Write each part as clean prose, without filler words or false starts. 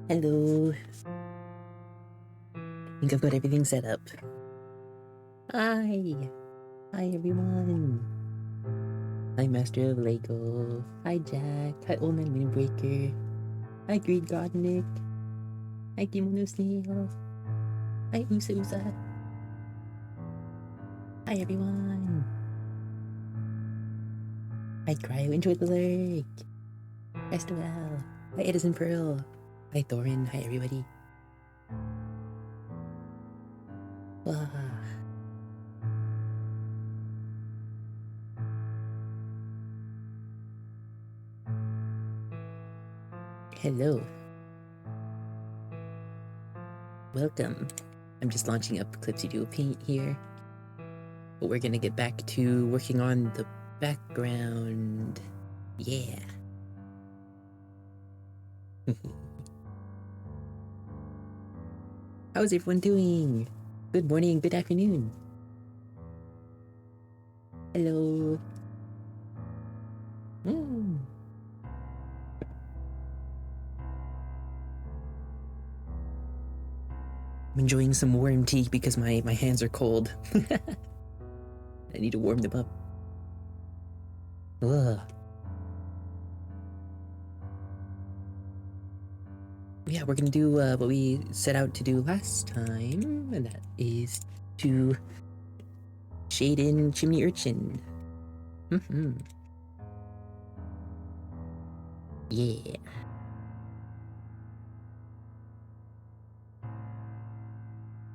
Hello. I think I've got everything set up. Hi. Hi, everyone. Hi, Master of Lego. Hi, Jack. Hi, Old Man Windbreaker. Hi, Greed God Nick. Hi, Kimono Snail. Hi, Usa Usa. Hi, everyone. Hi, Cryo. Enjoy the lake. Hi, Stoel. Hi, Edison Pearl. Hi, Thorin. Hi, everybody. Ah. Hello. Welcome. I'm just launching up Clipsy Duo Paint here. But we're gonna get back to working on the background. Yeah. How's everyone doing? Good morning, good afternoon. Hello. Mm. I'm enjoying some warm tea because my hands are cold. I need to warm them up. Ugh. Yeah, we're gonna do what we set out to do last time, and that is to shade in Chimney Urchin. Yeah.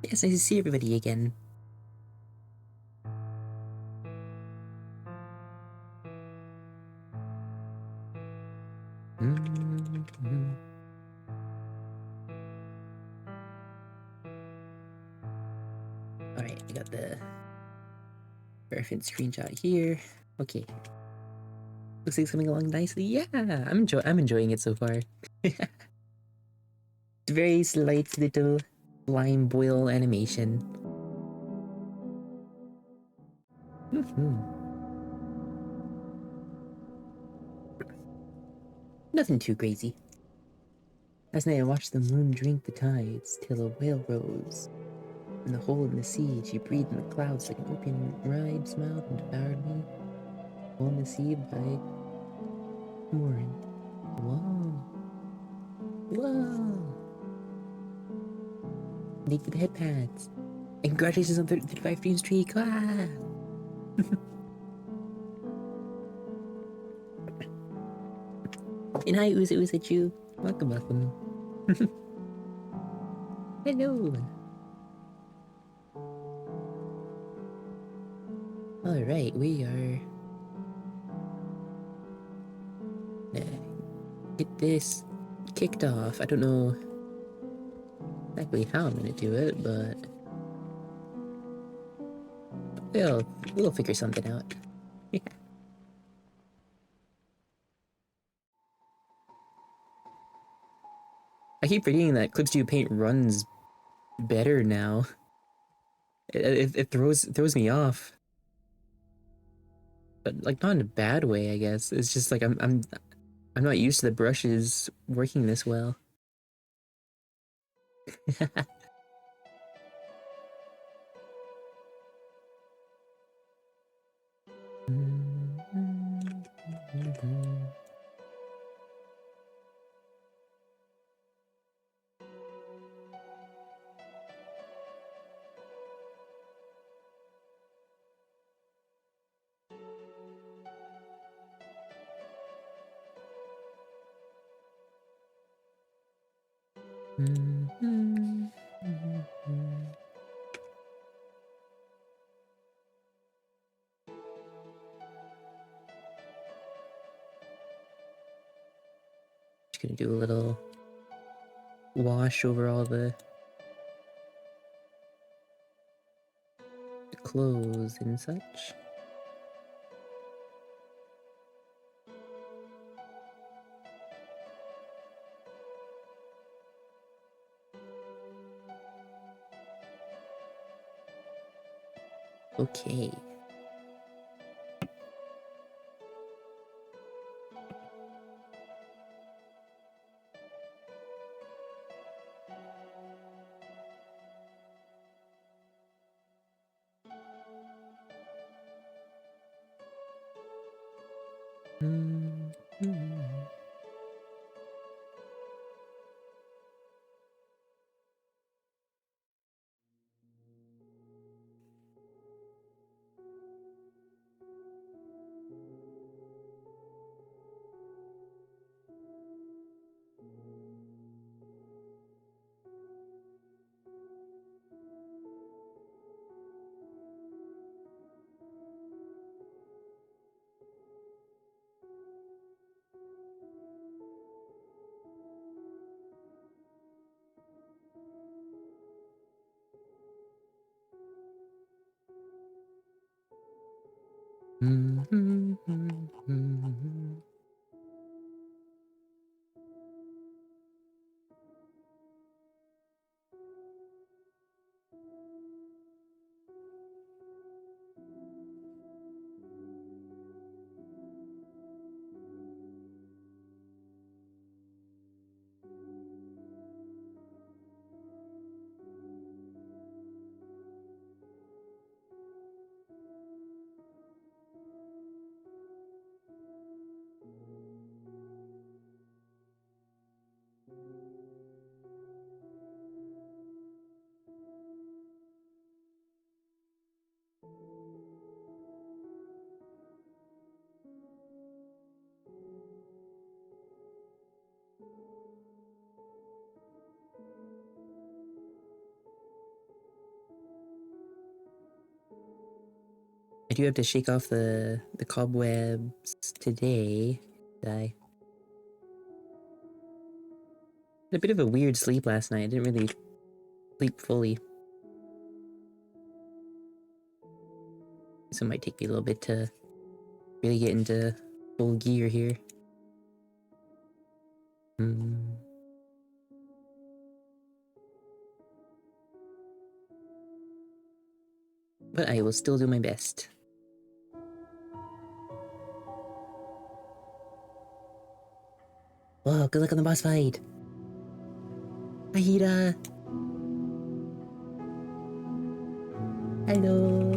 Yes, nice to see everybody again. Alright, I got the reference screenshot here. Okay. Looks like something along nicely. Yeah, I'm enjoying it so far. It's very slight little lime boil animation. Nothing too crazy. Last night I watched the moon drink the tides till a whale rose. From the hole in the sea, she breathed in the clouds like an open ride, smiled and devoured me. Hole in the sea by Morin. Whoa. Whoa. Thank you for the head pads. And congratulations on 35 stream streak. Ah. And hi, Uza Uza Chu. Welcome, welcome. Hello. Alright, we are get this kicked off. I don't know exactly how I'm gonna do it, but we'll figure something out. Yeah. I keep forgetting that Clipstudio Paint runs better now. It throws me off, but like not in a bad way, I guess. It's just like I'm not used to the brushes working this well. Just gonna do a little wash over all the clothes and such. Okay. I do have to shake off the cobwebs today. I had a bit of a weird sleep last night. I didn't really sleep fully. So it might take me a little bit to really get into full gear here. But I will still do my best. Whoa, good luck on the boss fight! Ahira! Hello!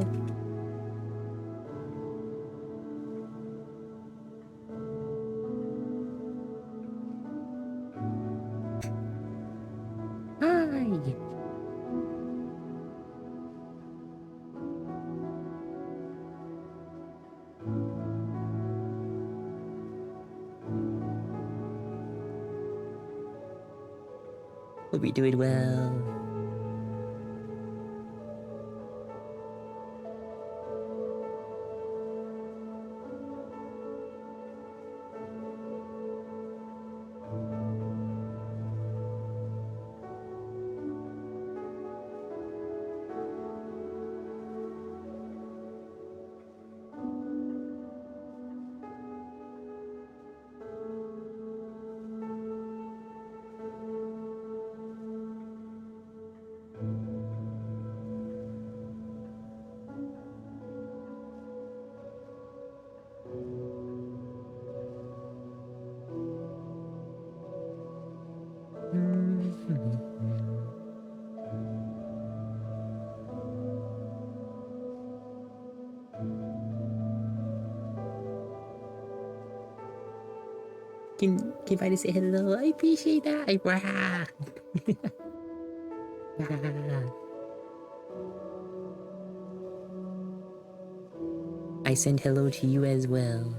Hi! Hope you're doing well. Can finally say hello? I appreciate that. Wah! I send hello to you as well.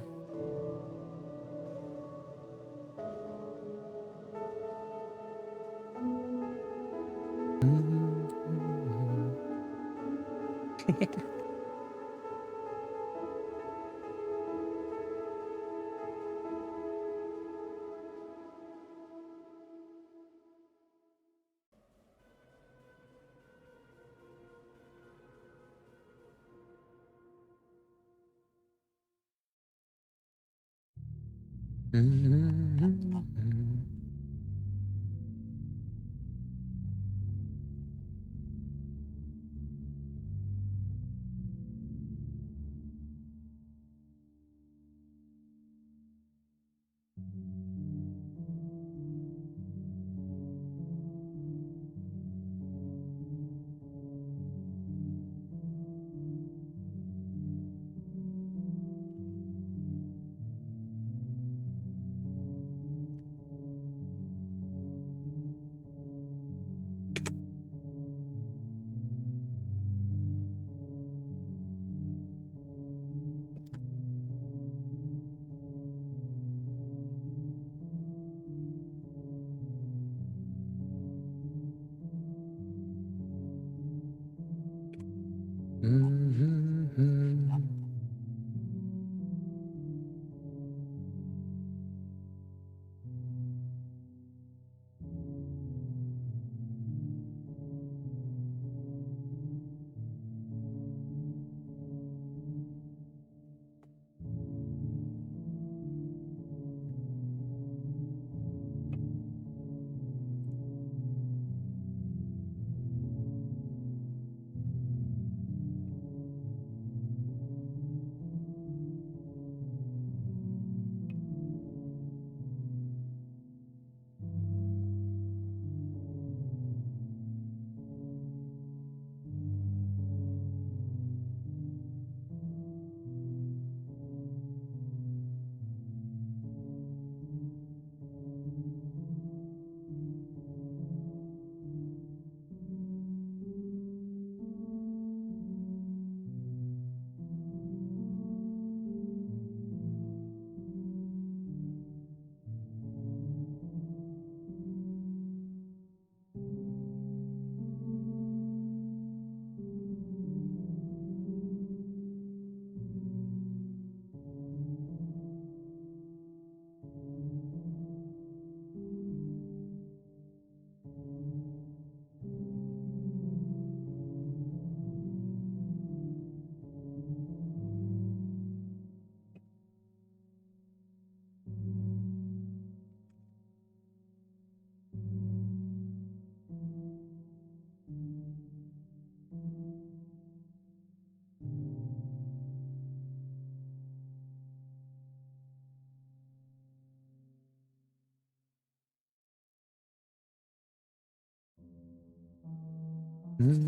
Thank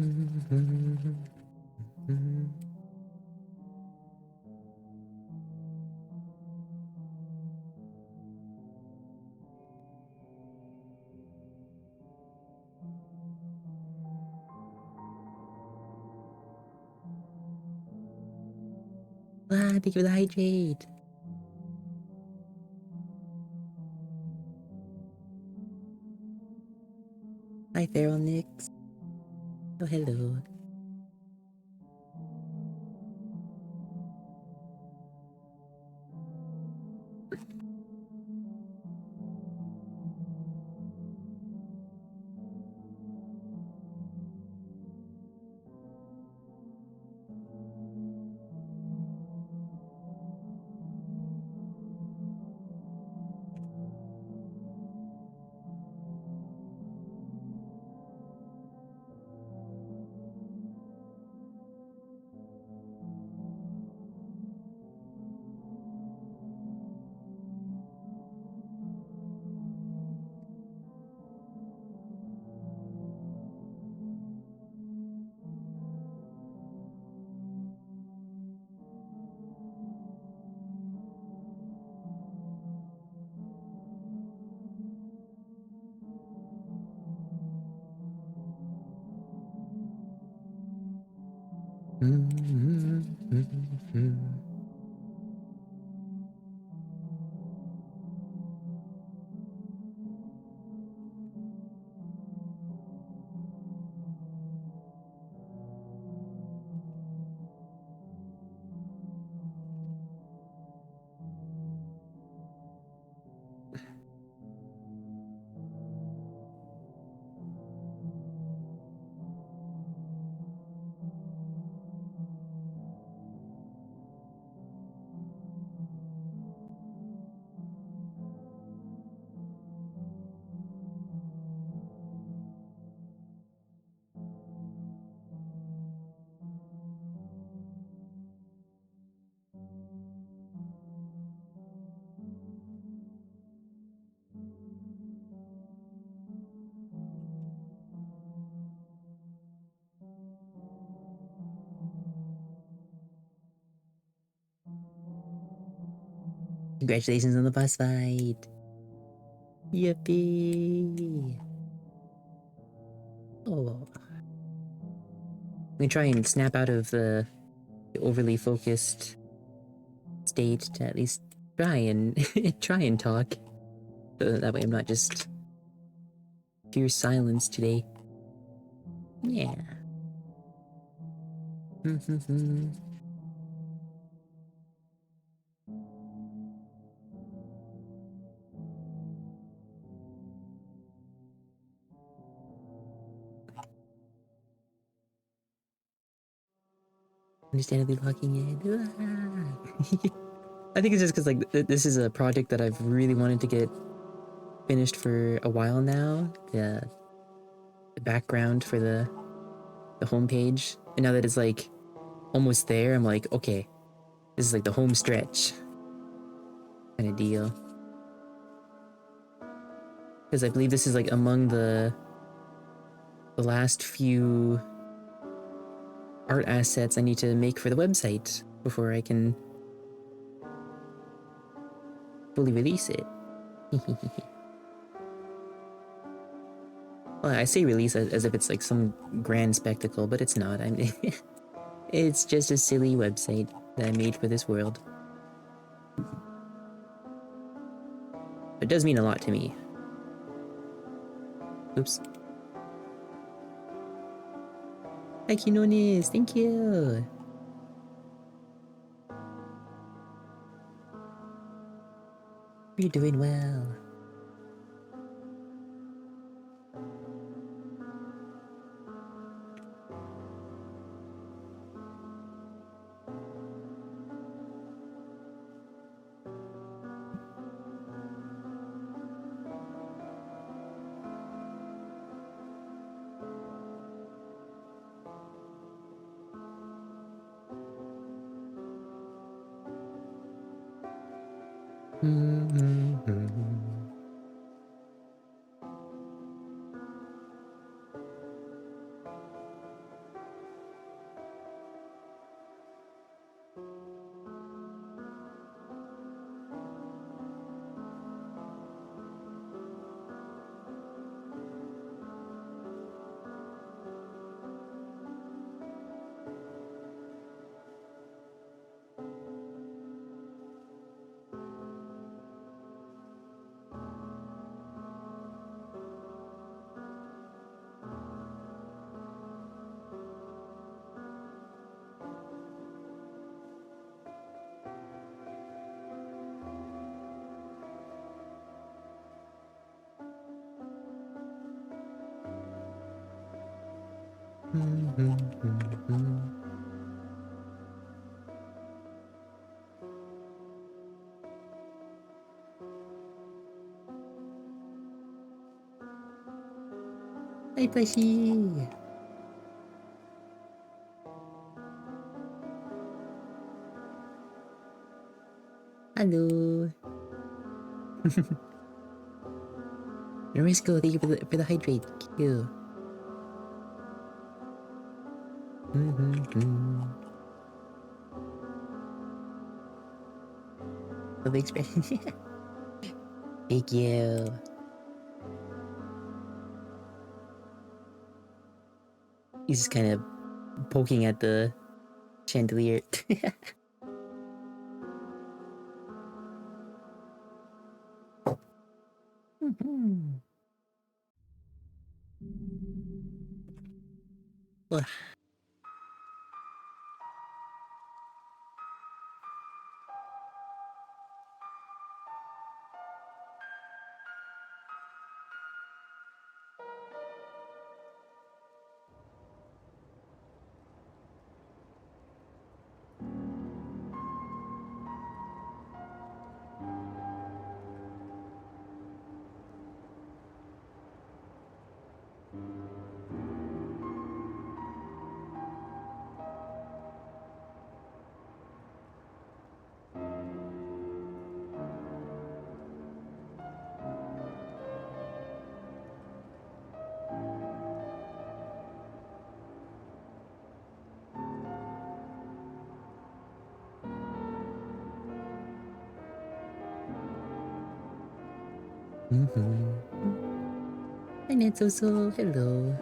you for the hydrate. Hi, Feral Nix. Oh, hello. Congratulations on the boss fight. Yippee. Oh. I'm gonna try and snap out of the overly focused state to at least try and try and talk. So that way I'm not just pure silence today. Yeah. Understandably blocking it. I think it's just because like this is a project that I've really wanted to get finished for a while now. The background for the homepage, and now that it's like almost there, I'm like, okay, this is like the home stretch kind of deal. Because I believe this is like among the last few art assets I need to make for the website before I can fully release it. Well, I say release as if it's like some grand spectacle, but it's not. I mean, it's just a silly website that I made for this world. It does mean a lot to me. Oops. Hi, Kinonis, thank you. You're doing well. Hi, Plushie! Hello! Risco, thank you for the hydrate. Cute. Love the expression. Thank you. He's just kind of poking at the chandelier. Ugh. Hi, Nansoso. Hello.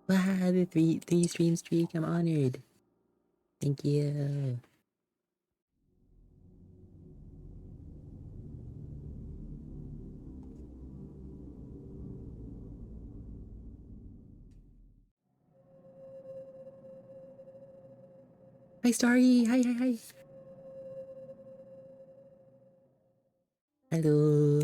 Wow, the three stream streak. I'm honored. Thank you. Hi, Starry. Hi, hi, hi. Hello.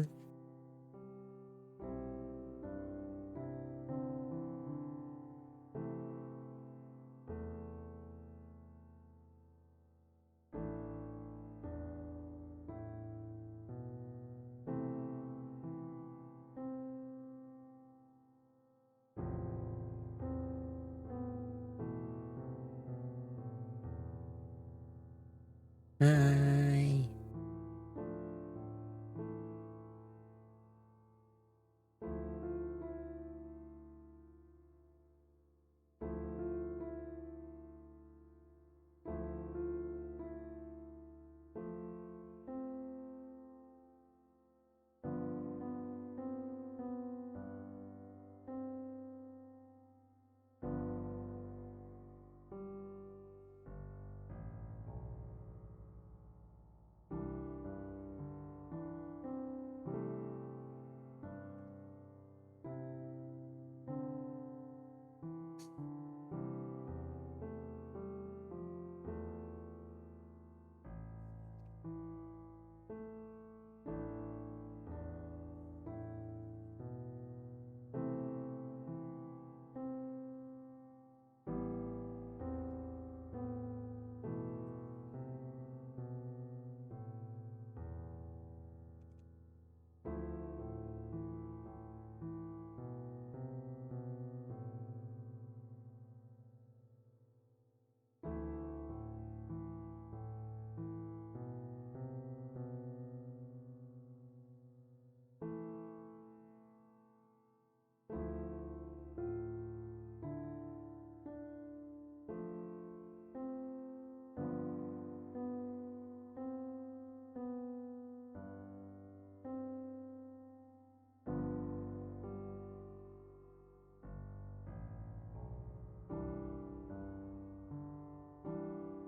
Hi.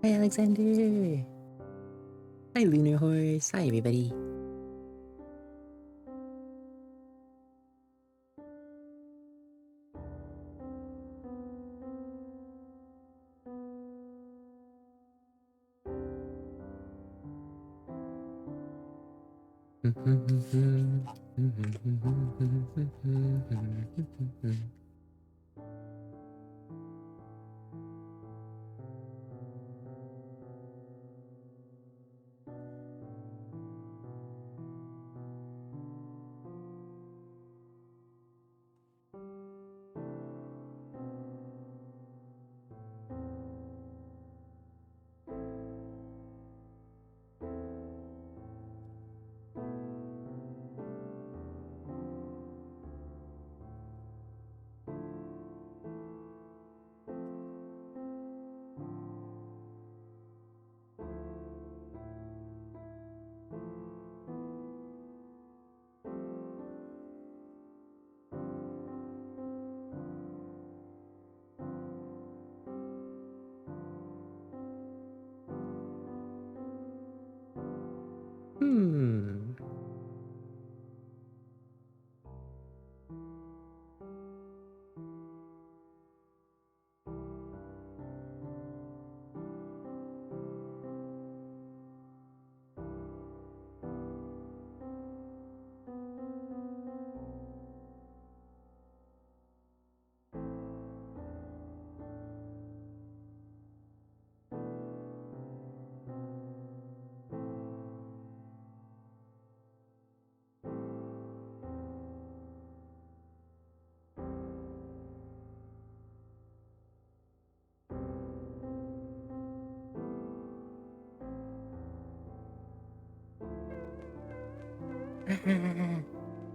Hi, Alexander. Hi, Lunar Horse. Hi, everybody. Hmm.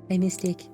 Hi, Mystic.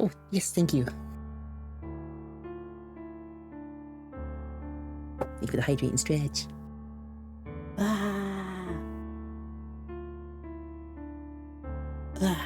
Oh, yes, thank you. Thank you for the hydrate and stretch. Ah. Ah.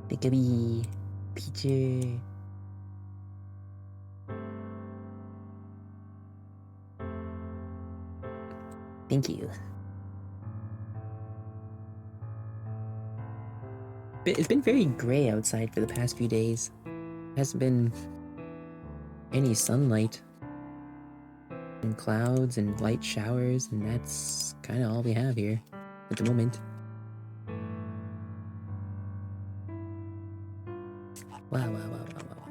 Pickabee. Peachy. Thank you. It's been very gray outside for the past few days. Hasn't been any sunlight. And clouds and light showers, and that's kind of all we have here at the moment. Wow, wow, wow, wow, wow.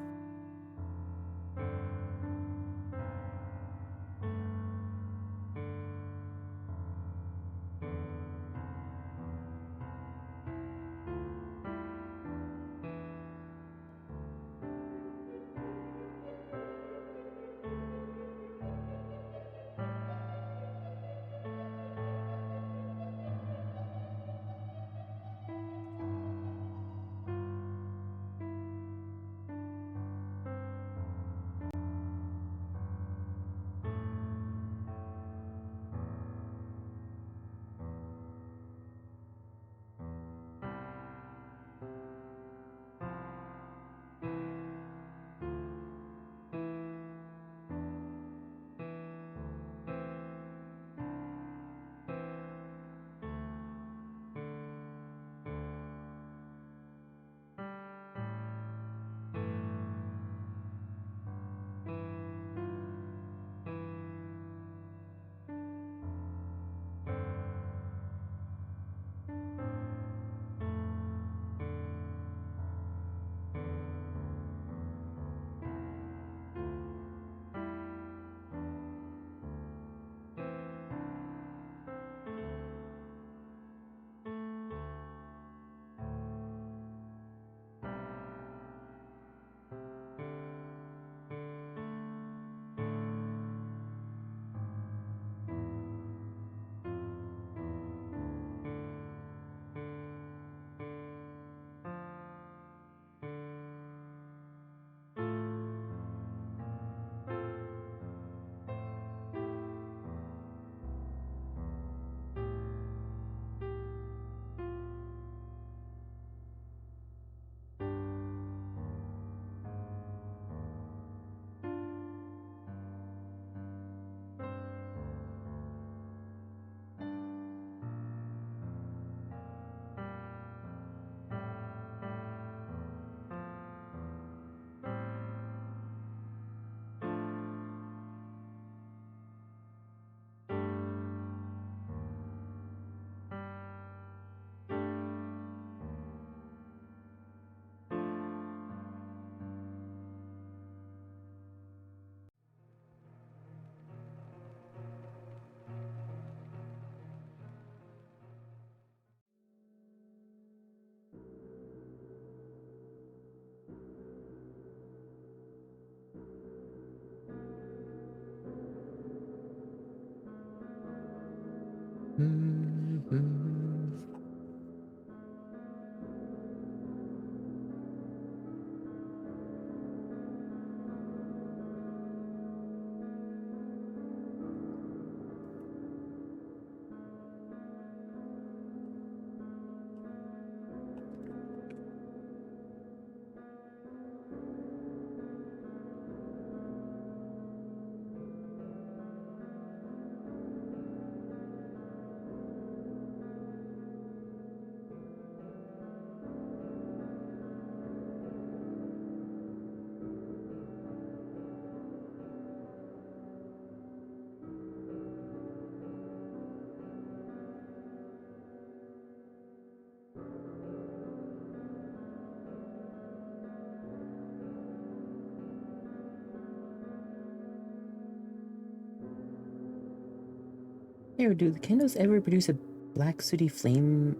Hey, do the candles ever produce a black sooty flame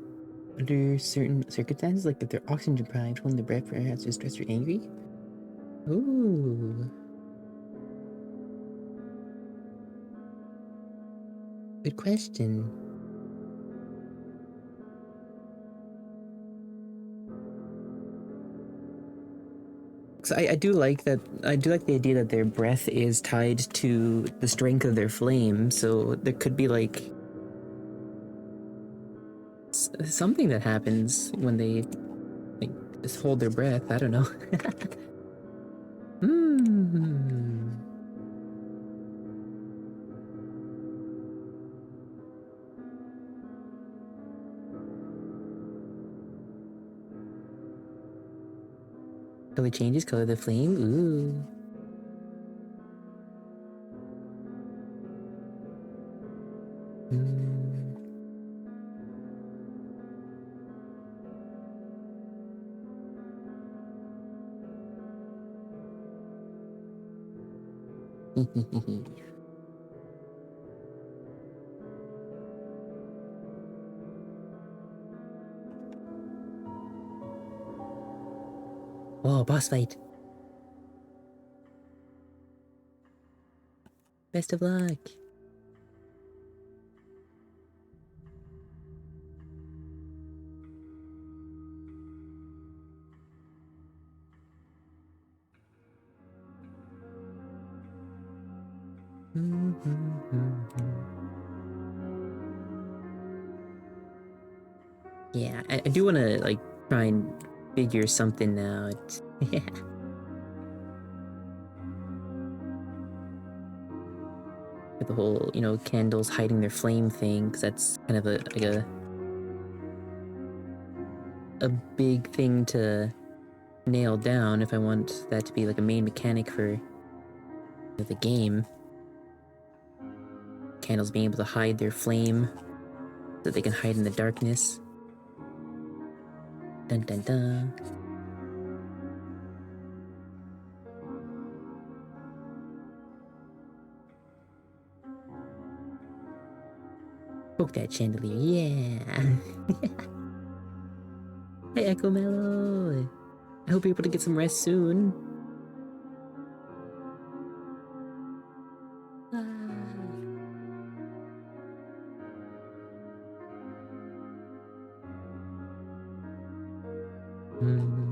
under certain circumstances, like if they're oxygen deprived, holding their breath, perhaps they're stressed or angry? Ooh, good question. So I do like that. I do like the idea that their breath is tied to the strength of their flame. So there could be like something that happens when they like just hold their breath. I don't know. Hmm. Color changes, color of the flame. Ooh. Mm. Oh, boss fight. Best of luck. Yeah, I do want to like try and figure something out. With the whole, candles hiding their flame thing, because that's kind of a big thing to nail down if I want that to be like a main mechanic for the game. Candles being able to hide their flame so they can hide in the darkness. Dun dun dun. Poke that chandelier, yeah! Hey, Echo Mellow! I hope you're able to get some rest soon. Ah. Mm-hmm.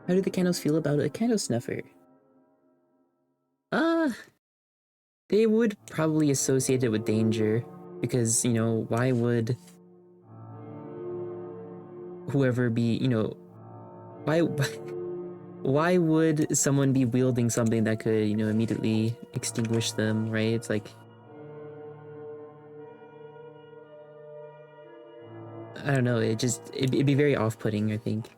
How do the candles feel about a candle snuffer? Uh, they would probably associate it with danger. Because, why would whoever be, why why would someone be wielding something that could, immediately extinguish them, right? It's like, I don't know, it'd be very off-putting, I think.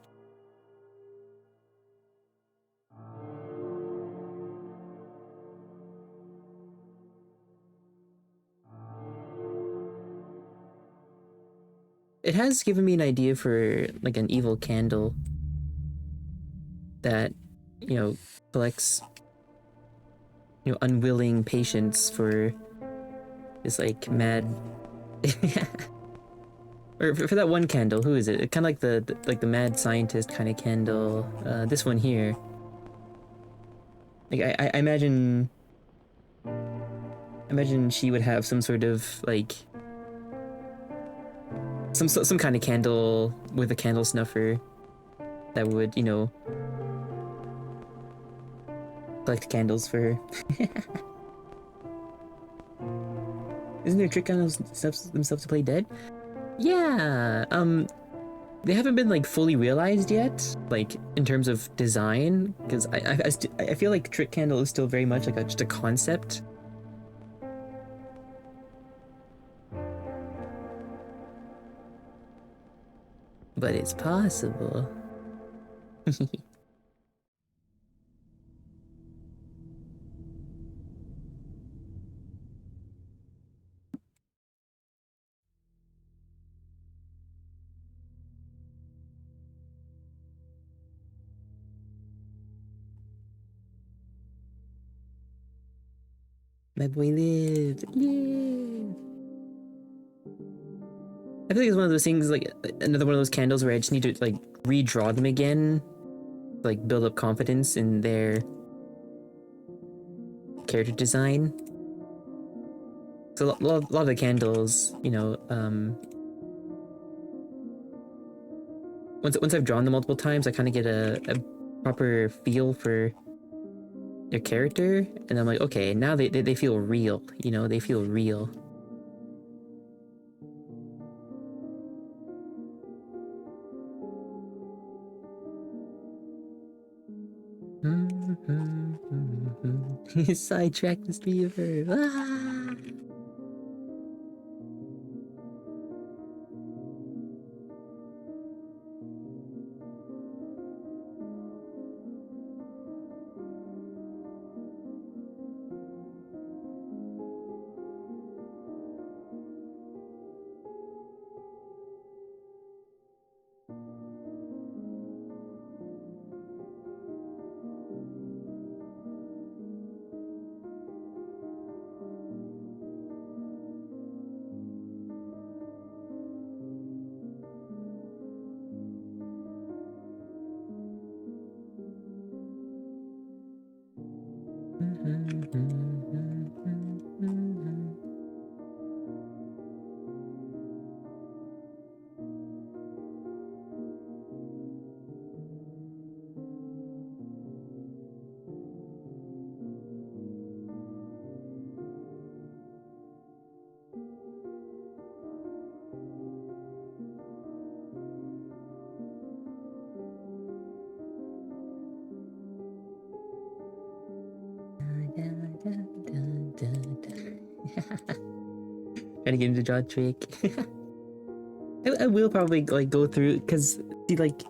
it has given me an idea for like an evil candle that, you know, collects, you know, unwilling patients for this like mad or for that one candle. Who is it? Kind of like the mad scientist kind of candle. This one here. Like I imagine she would have some sort of like some kind of candle with a candle snuffer that would, you know, collect candles for her. Isn't there a trick on themselves to play dead? Yeah. They haven't been like fully realized yet, like in terms of design, because I feel like trick candle is still very much like just a concept. But it's possible. My boy lived. Yeah. I feel like it's one of those things, like another one of those candles where I just need to like redraw them again, like build up confidence in their character design. So a lot of the candles, you know, once I've drawn them multiple times, I kind of get a proper feel for their character, and I'm like, okay, now they feel real, you know, they feel real. Sidetrack this beaver. Ah! Trying to get him to draw a trick. I will probably like go through because see like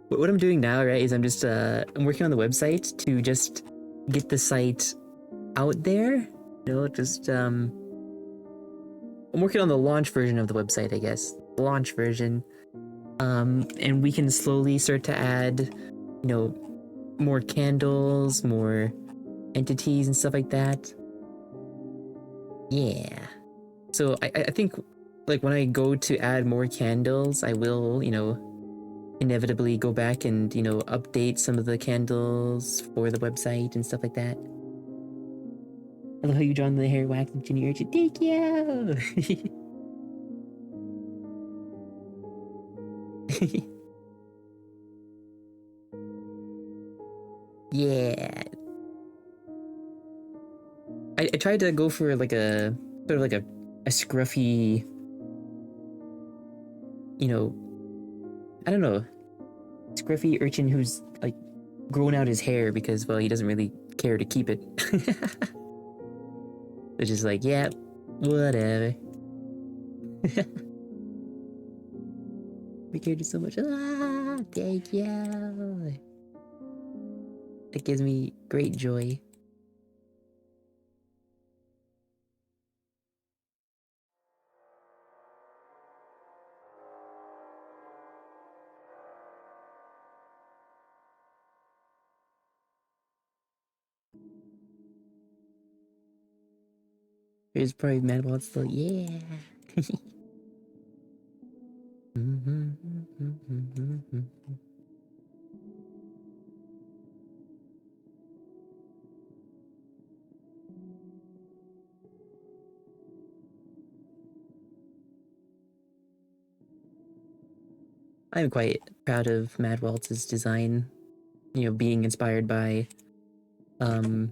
what I'm doing now, right, is I'm just I'm working on the website to just get the site out there. You know, just I'm working on the launch version of the website, I guess. The launch version. And we can slowly start to add, you know, more candles, more entities and stuff like that. Yeah. So I think like when I go to add more candles, I will, you know, inevitably go back and, you know, update some of the candles for the website and stuff like that. I love how you drawn the hair wax of Junior Urchin. Thank you! Yeah. I tried to go for like a sort of like a scruffy, you know, I don't know, scruffy urchin who's like grown out his hair because, well, he doesn't really care to keep it. It's just like, yeah, whatever. We cared so much. Ah, thank you. That gives me great joy. Here's probably Mad Walt still, yeah. I'm quite proud of Mad Waltz's design, you know, being inspired by, cause,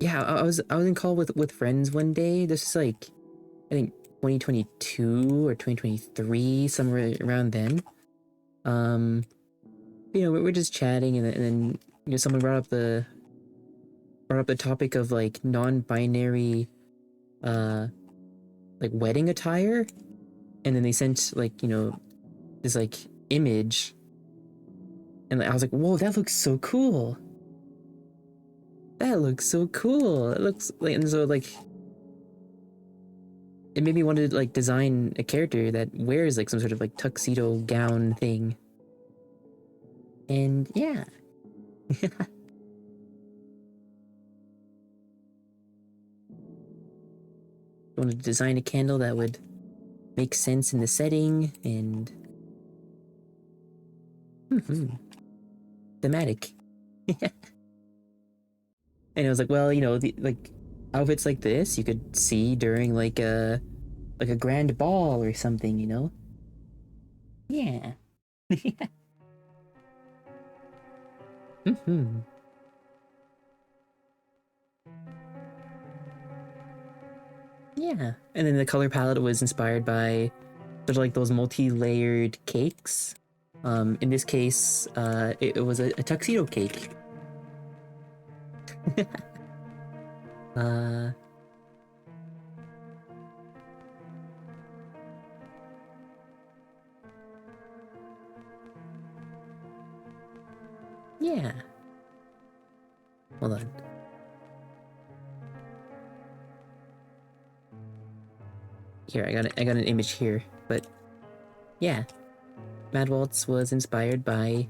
yeah, I was in call with friends one day. This is like, I think 2022 or 2023, somewhere around then. You know, we're just chatting, and then you know, someone brought up the topic of like non-binary, uh, like wedding attire, and then they sent like, you know, this like image, and like, I was like, whoa, that looks so cool. That looks so cool. It looks like, and so like, it made me want to like design a character that wears like some sort of like tuxedo gown thing. And yeah. I wanted to design a candle that would make sense in the setting and thematic. And I was like, well, you know, the like outfits like this you could see during like a grand ball or something, you know? Yeah. Yeah. And then the color palette was inspired by sort of like those multi-layered cakes. In this case, it was a tuxedo cake. uh, yeah. Hold on. Here, I got an image here, but yeah. Mad Waltz was inspired by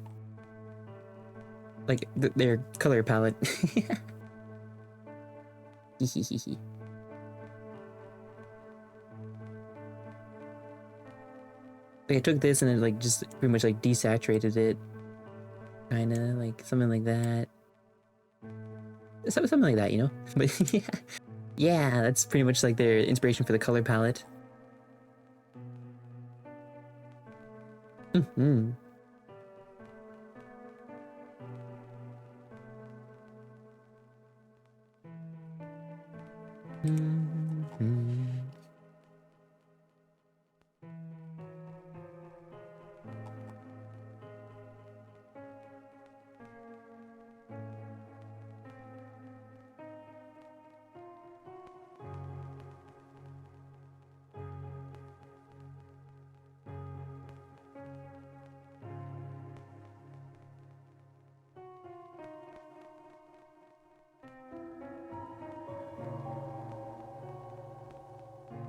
like their color palette. Like I took this and it like just pretty much like desaturated it, kind of like something like that. Something like that, you know. But yeah, yeah, that's pretty much like their inspiration for the color palette. Hmm.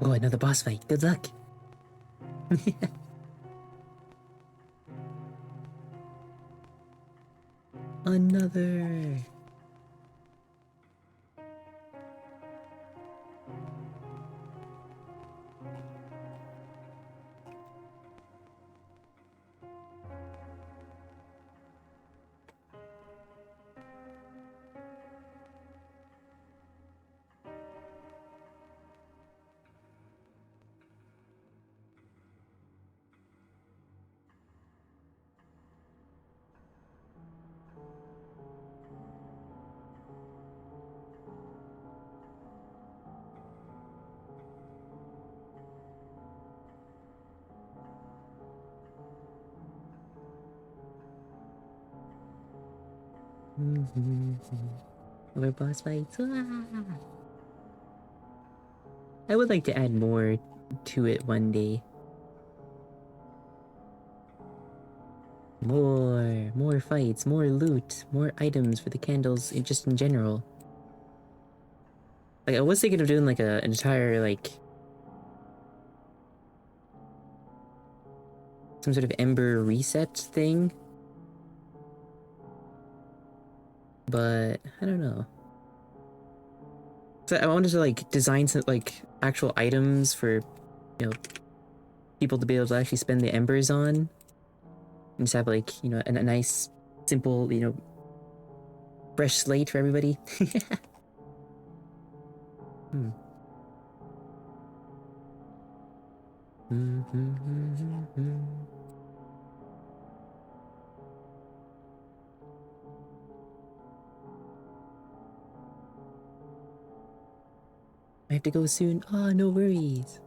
Oh, another boss fight. Good luck. Another. Other boss fights. Ah. I would like to add more to it one day. More fights, more loot, more items for the candles, just in general. Like I was thinking of doing like an entire like some sort of ember reset thing. but I don't know. So I wanted to like design some like actual items for, you know, people to be able to actually spend the embers on, and just have like, you know, a nice, simple, you know, fresh slate for everybody. Hmm. I have to go soon. Ah, no worries.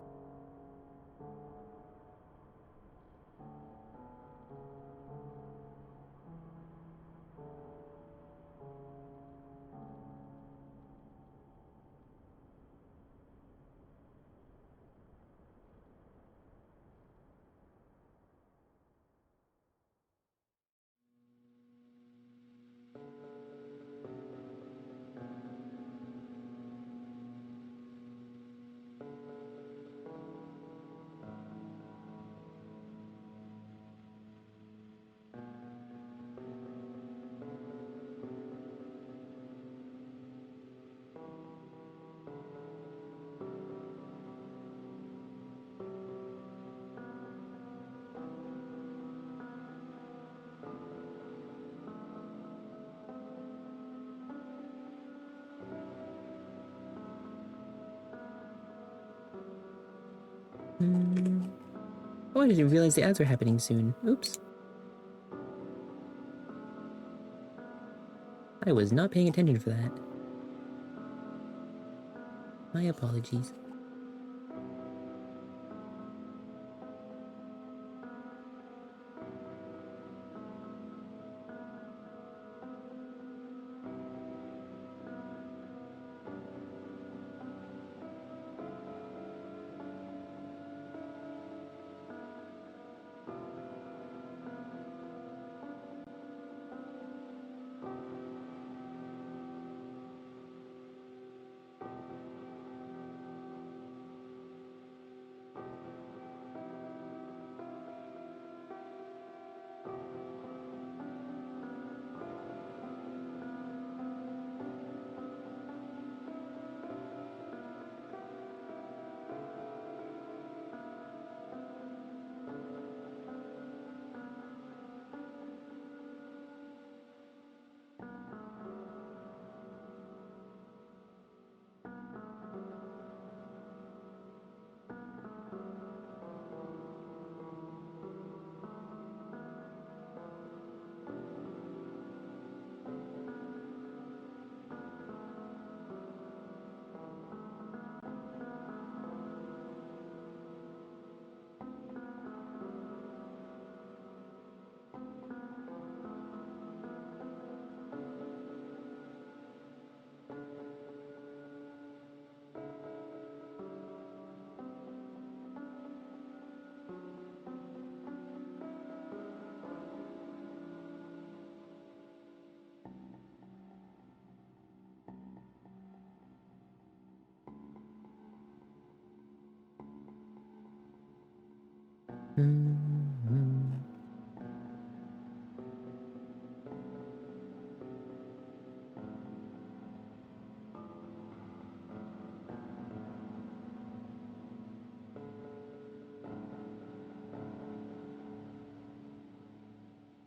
Oh, I didn't realize the ads were happening soon. Oops. I was not paying attention for that. My apologies.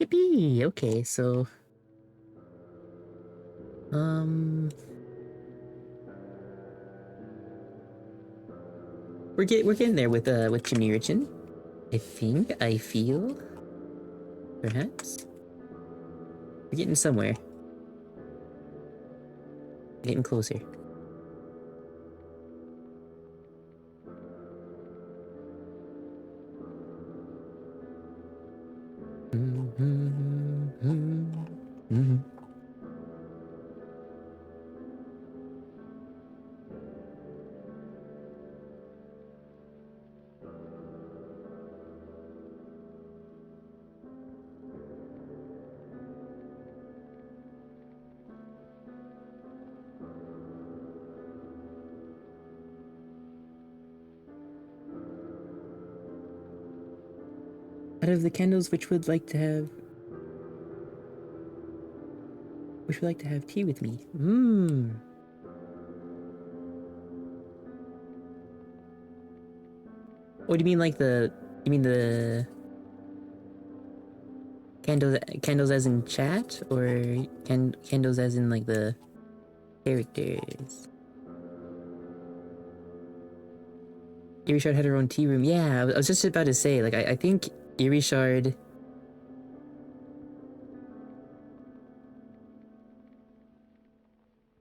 Yippee! Okay, so um we're getting there with Jamirichin. I think, I feel, perhaps. We're getting somewhere. Getting closer. Out of the candles, which would like to have Would you like to have tea with me? Mmm. Oh, do you mean like the... You mean the... Candles as in chat? Or candles as in like the characters? Irishard had her own tea room. Yeah, I was just about to say, like, I think Irishard...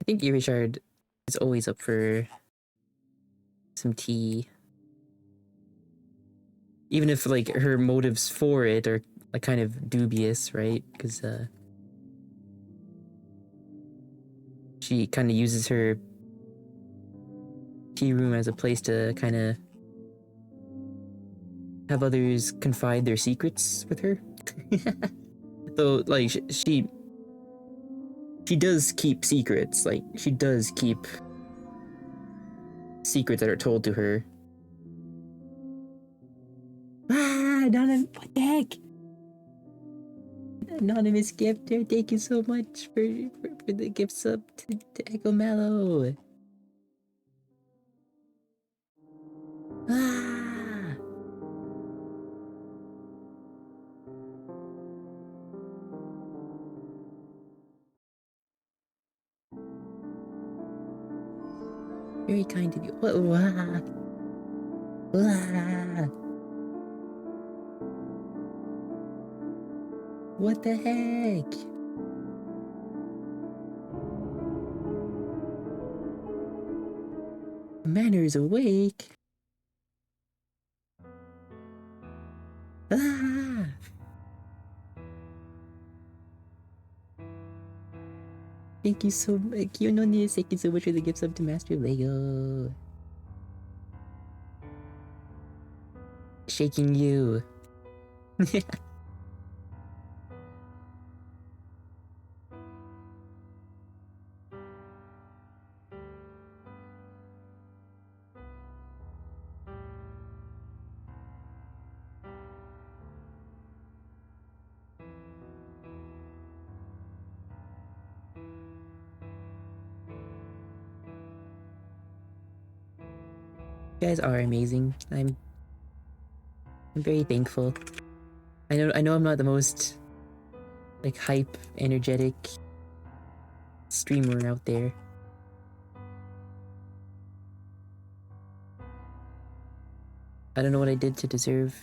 I think Irishard is always up for some tea. Even if, like, her motives for it are, like, kind of dubious, right? Because, she kind of uses her tea room as a place to kind of have others confide their secrets with her. Though, like, she does keep secrets. Like, she does keep secrets that are told to her. Ah, anonymous, what the heck? Anonymous gifter, thank you so much for the gift sub to Echo Mallow. Ah! Very kind of you. Wah! Wah! What the heck? Manor is awake. Ah! Thank you so much. Thank you so much for the gift sub to Master Lego. Shaking you. You guys are amazing. I'm very thankful. I know I'm not the most like hype, energetic streamer out there. I don't know what I did to deserve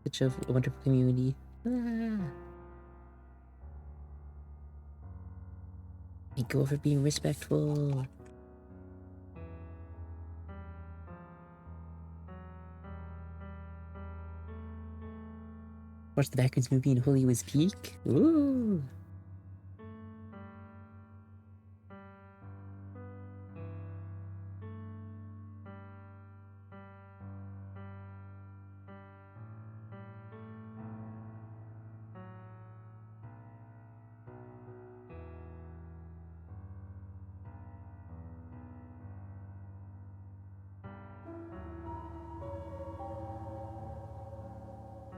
such a wonderful community. Ah. Thank you for being respectful. Watch the backwards movie in Hollywood's Peak. Ooh.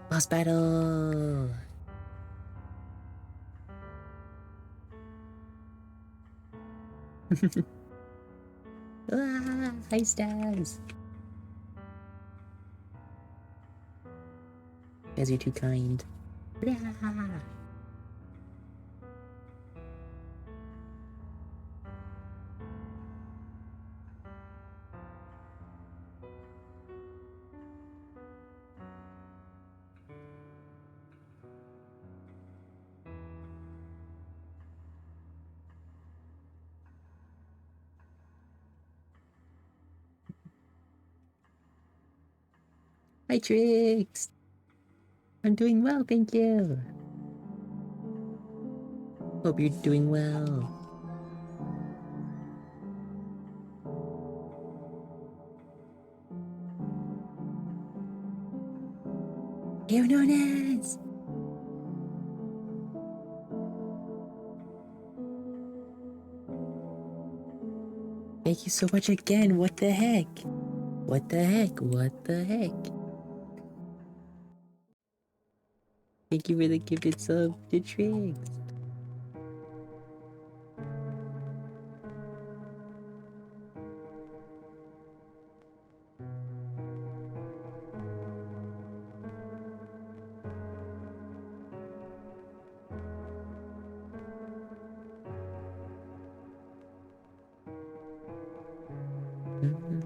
Boss battle. Ah, hi stars. You guys are too kind. Ah. Hi Trix. I'm doing well, thank you. Hope you're doing well. Here, Nunes. Thank you so much again. What the heck? What the heck? What the heck? Thank you for the gifted sub to Trix. Mm-hmm.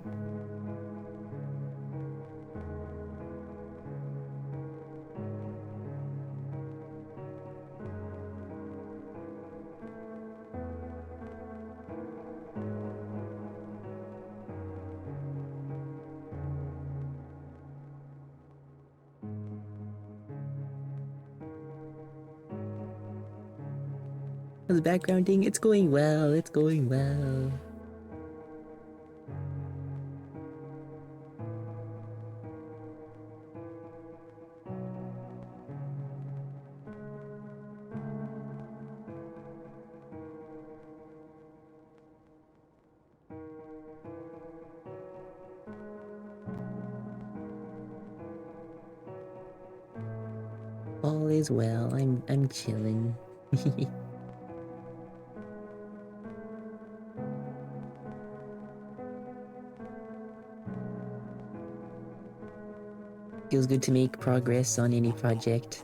The backgrounding, it's going well, it's going well. All is well, I'm chilling. Feels good to make progress on any project.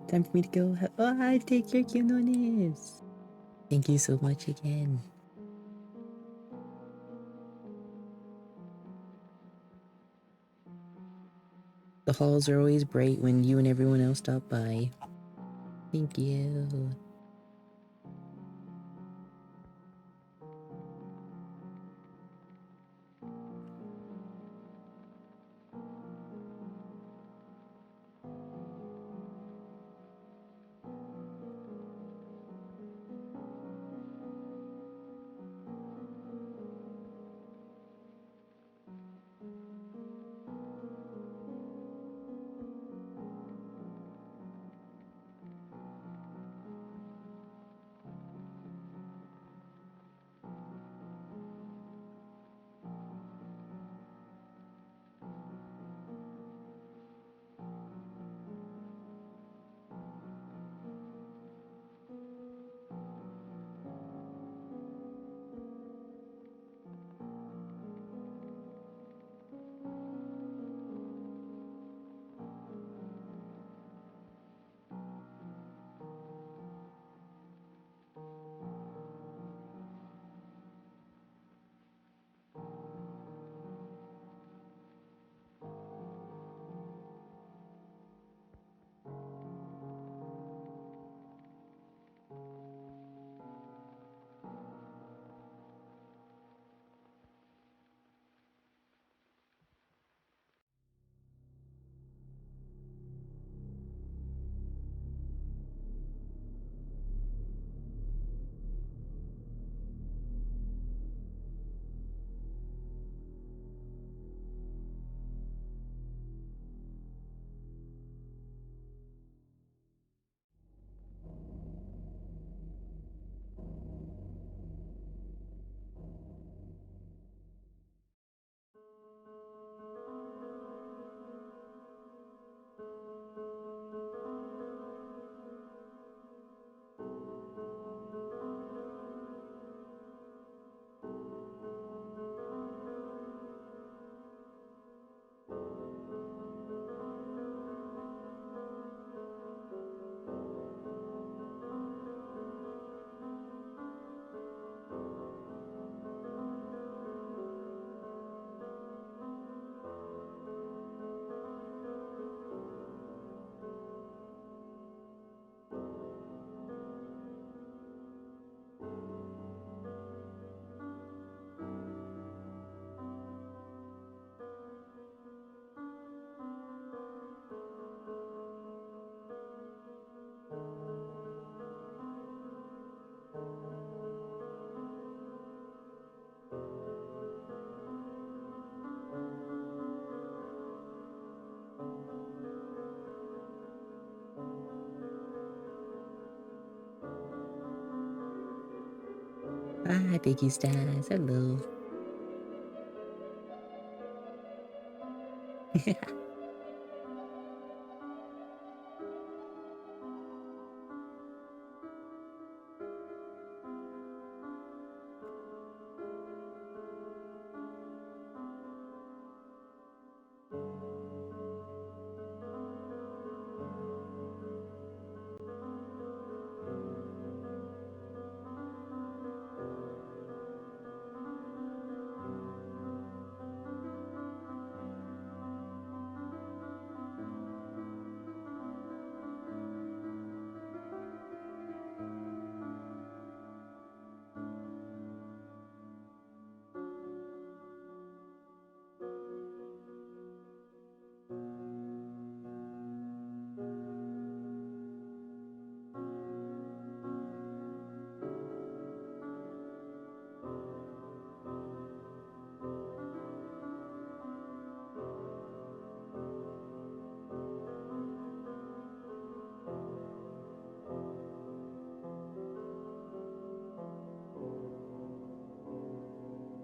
Time for me to go. Oh, I take your Kinonis. Thank you so much again. The halls are always bright when you and everyone else stop by. Thank you. Ah, thank you, Stas. Hello.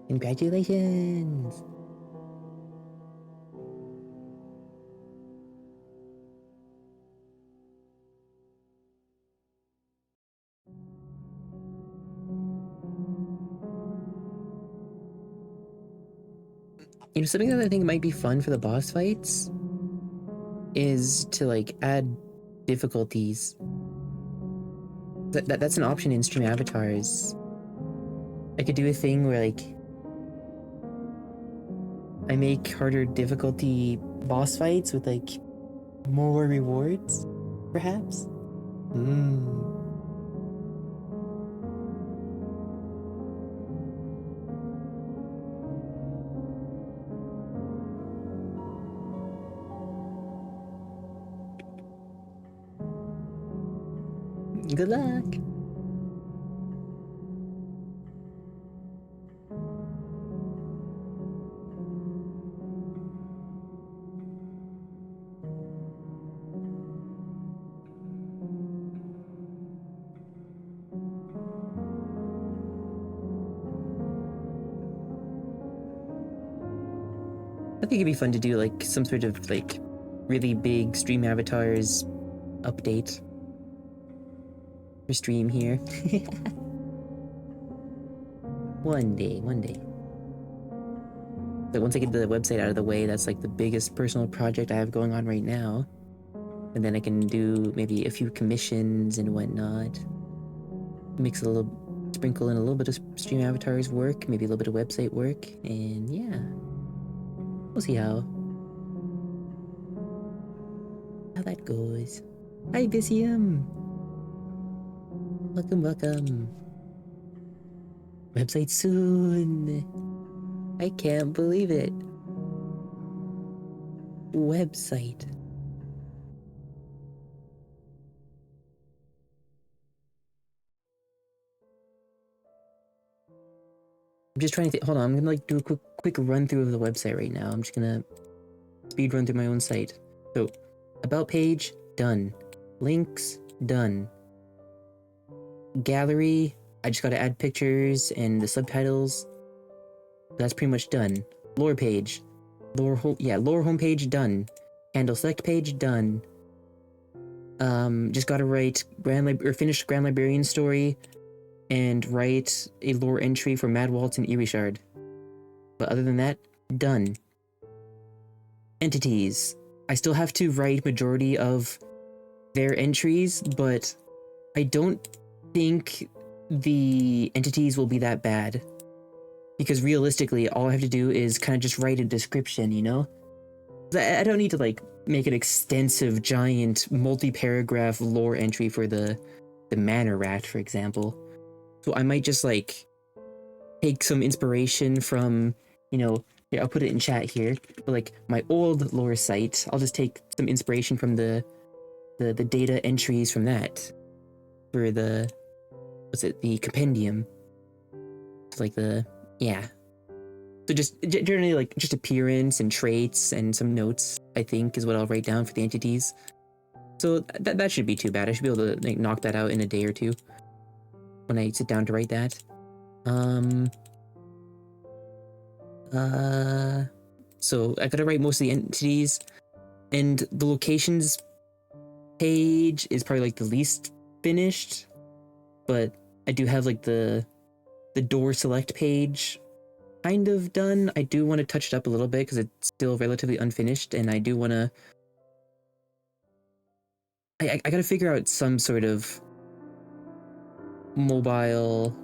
Congratulations! You know, something that I think might be fun for the boss fights is to like add difficulties. That's an option in stream avatars. I could do a thing where like I make harder difficulty boss fights with like more rewards, perhaps. Good luck. I think it'd be fun to do like some sort of like really big stream avatars update for stream here. One day. But once I get the website out of the way, that's like the biggest personal project I have going on right now. And then I can do maybe a few commissions and whatnot. Sprinkle in a little bit of stream avatars work, maybe a little bit of website work, and yeah. We'll see how that goes. Hi, Visium! Welcome. Website soon! I can't believe it. Website. I'm just trying to hold on, I'm gonna like do a quick run through of the website right now. I'm just gonna speed run through my own site. So, about page, done. Links, done. Gallery, I just gotta add pictures and the subtitles. That's pretty much done. Lore page. Lore homepage, done. Handle select page, done. Just gotta write finish Grand Librarian story and write a lore entry for Mad Waltz and Eerie Shard. But other than that, done. Entities. I still have to write majority of their entries, but I don't think the entities will be that bad. Because realistically, all I have to do is kind of just write a description, you know? I don't need to like make an extensive, giant, multi-paragraph lore entry for the Manor Rat, for example. So I might just like take some inspiration from, you know, here, I'll put it in chat here, but like my old lore site, I'll just take some inspiration from the data entries from that for the compendium. It's like yeah. So just generally like just appearance and traits and some notes, I think, is what I'll write down for the entities. So that shouldn't be too bad. I should be able to like knock that out in a day or two when I sit down to write that. Um, so I gotta write most of the entities, and the locations page is probably like the least finished, but I do have like the door select page kind of done. I do want to touch it up a little bit because it's still relatively unfinished, and I do want to. I gotta figure out some sort of mobile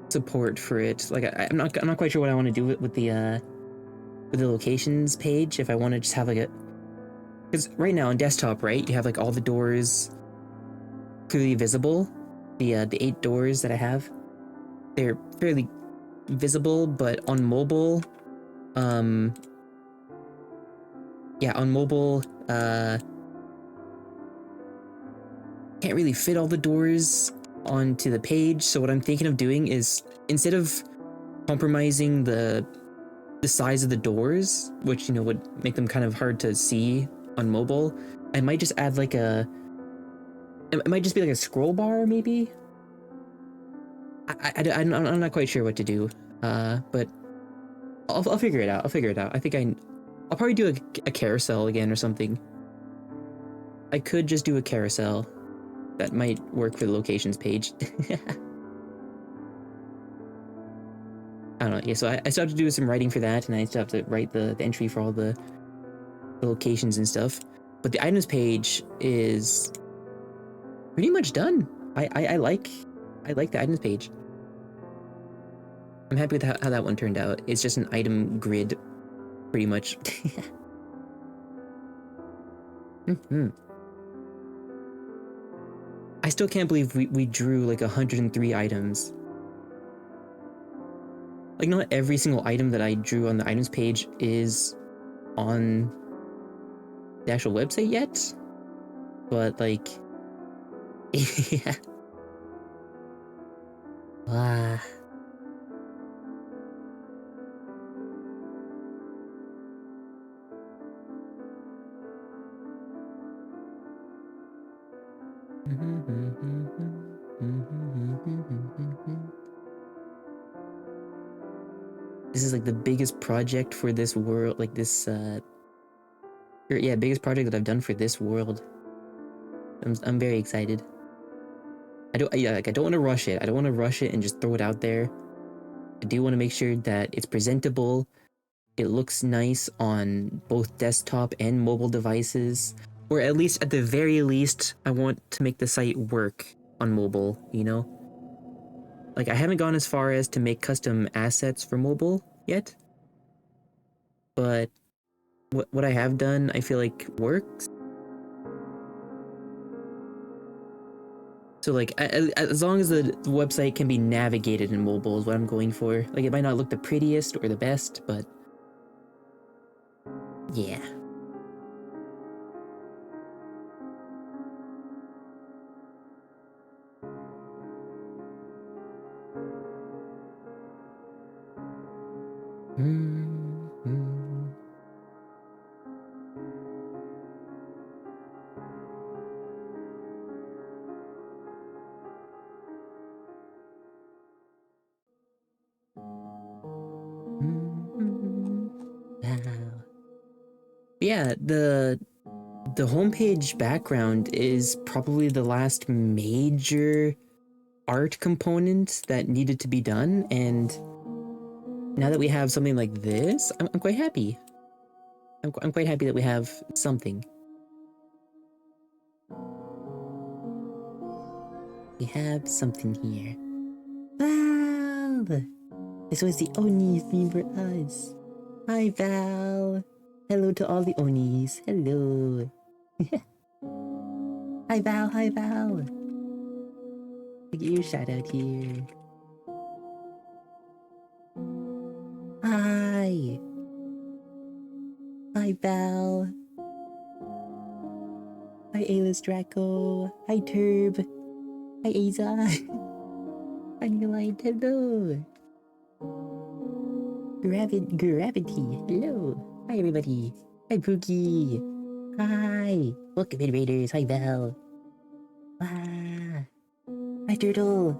support for it. Like I'm not quite sure what I want to do with the locations page. If I want to just have like a, because right now on desktop, right, you have like all the doors clearly visible. The 8 doors that I have, they're fairly visible, but on mobile, yeah, on mobile, can't really fit all the doors onto the page. So what I'm thinking of doing is, instead of compromising the size of the doors, which, you know, would make them kind of hard to see on mobile, I might just add like a, it might just be like a scroll bar, maybe. I'm not quite sure what to do, but I'll figure it out. I'll figure it out. I think I'll probably do a carousel again or something. I could just do a carousel. That might work for the locations page. I don't know. Yeah, so I still have to do some writing for that, and I still have to write the entry for all the locations and stuff. But the items page is pretty much done. I like the items page. I'm happy with how that one turned out. It's just an item grid, pretty much. I still can't believe we drew like 103 items. Like, not every single item that I drew on the items page is on the actual website yet, but like, yeah. Wow. This is like the biggest project for this world, like this, yeah, biggest project that I've done for this world. I'm very excited. I don't want to rush it. I don't want to rush it and just throw it out there. I do want to make sure that it's presentable. It looks nice on both desktop and mobile devices, or at least, at the very least, I want to make the site work on mobile, you know? Like, I haven't gone as far as to make custom assets for mobile yet, but what I have done, I feel like works. So like, as long as the website can be navigated in mobile is what I'm going for. Like, it might not look the prettiest or the best, but yeah. Wow. Yeah, the homepage background is probably the last major art component that needed to be done, and now that we have something like this, I'm quite happy. I'm quite happy that we have something. We have something here. Val! This was the Oni theme for us. Hi, Val. Hello to all the Onis. Hello. Hi, Val. Hi, Val. Get your shout out here. Hi. Hi, Val. Hi, Aylis Draco. Hi, Turb. Hi, Aza. Hi, Light. Hello. Gravity. Hello. Hi, everybody. Hi, Pookie. Hi. Welcome in, Raiders. Hi, Val. Ah. Hi, Turtle!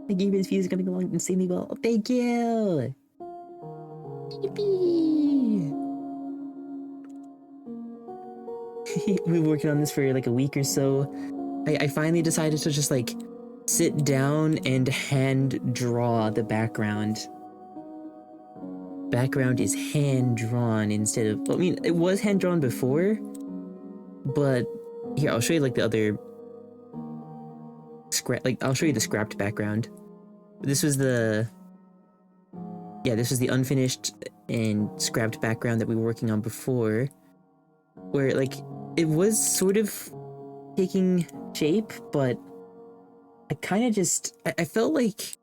The game is views coming along insanely well. Oh, thank you! Yippee! We've been working on this for like a week or so. I finally decided to just like sit down and hand draw the background. Background is hand drawn instead of, I mean, it was hand drawn before, but here, I'll show you like the other I'll show you the scrapped background. This was the, yeah, this was the unfinished and scrapped background that we were working on before, where like it was sort of taking shape, but I kind of just, I felt like,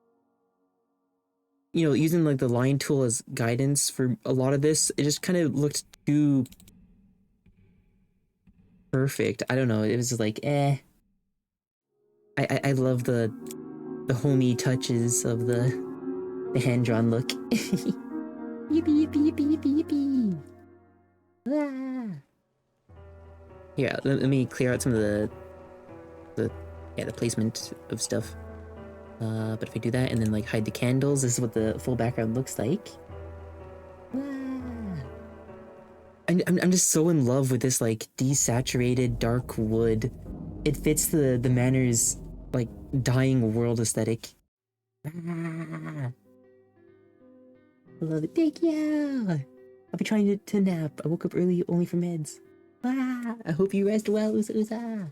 you know, using like the line tool as guidance for a lot of this, it just kind of looked too perfect. I don't know, it was just like, eh. I love the homey touches of the hand-drawn look. Yippee, yippee, yippee, yippee, yippee. Ah. Here, let me clear out some of the yeah, the placement of stuff. But if I do that and then like hide the candles, this is what the full background looks like. Ah. I'm just so in love with this like desaturated dark wood. It fits the Manor's like dying world aesthetic. Ah. I love it. Thank you. I'll be trying to nap. I woke up early only for meds. Ah, I hope you rest well, Usa Usa.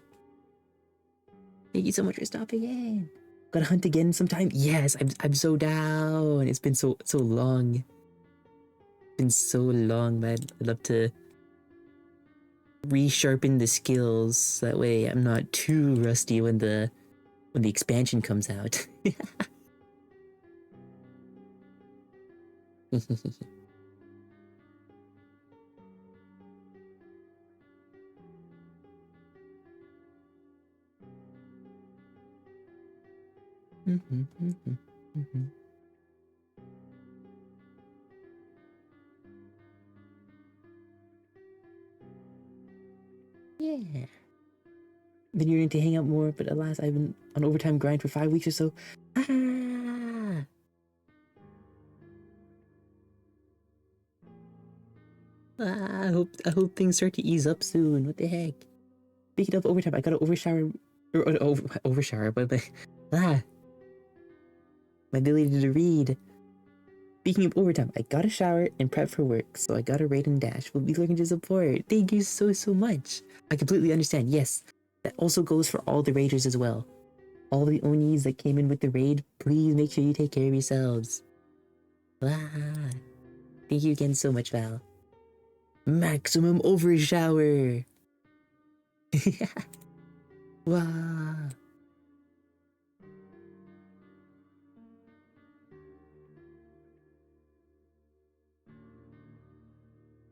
Thank you so much for stopping in. Gotta hunt again sometime? Yes, I'm so down. It's been so long. It's been so long, man. I'd love to resharpen the skills. That way I'm not too rusty when the expansion comes out. Yeah. Been yearning to hang out more, but alas, I've been on overtime grind for 5 weeks or so. Ah! Ah, I hope things start to ease up soon. What the heck? Speaking of overtime, I gotta overshower, overshower, but my ability to read. Speaking of overtime, I gotta shower and prep for work, so I gotta raid and dash. We'll be looking to support. Thank you so much. I completely understand. Yes, that also goes for all the raiders as well. All the Onis that came in with the raid, please make sure you take care of yourselves. Ah, thank you again so much, Val. Maximum overshower. Wow.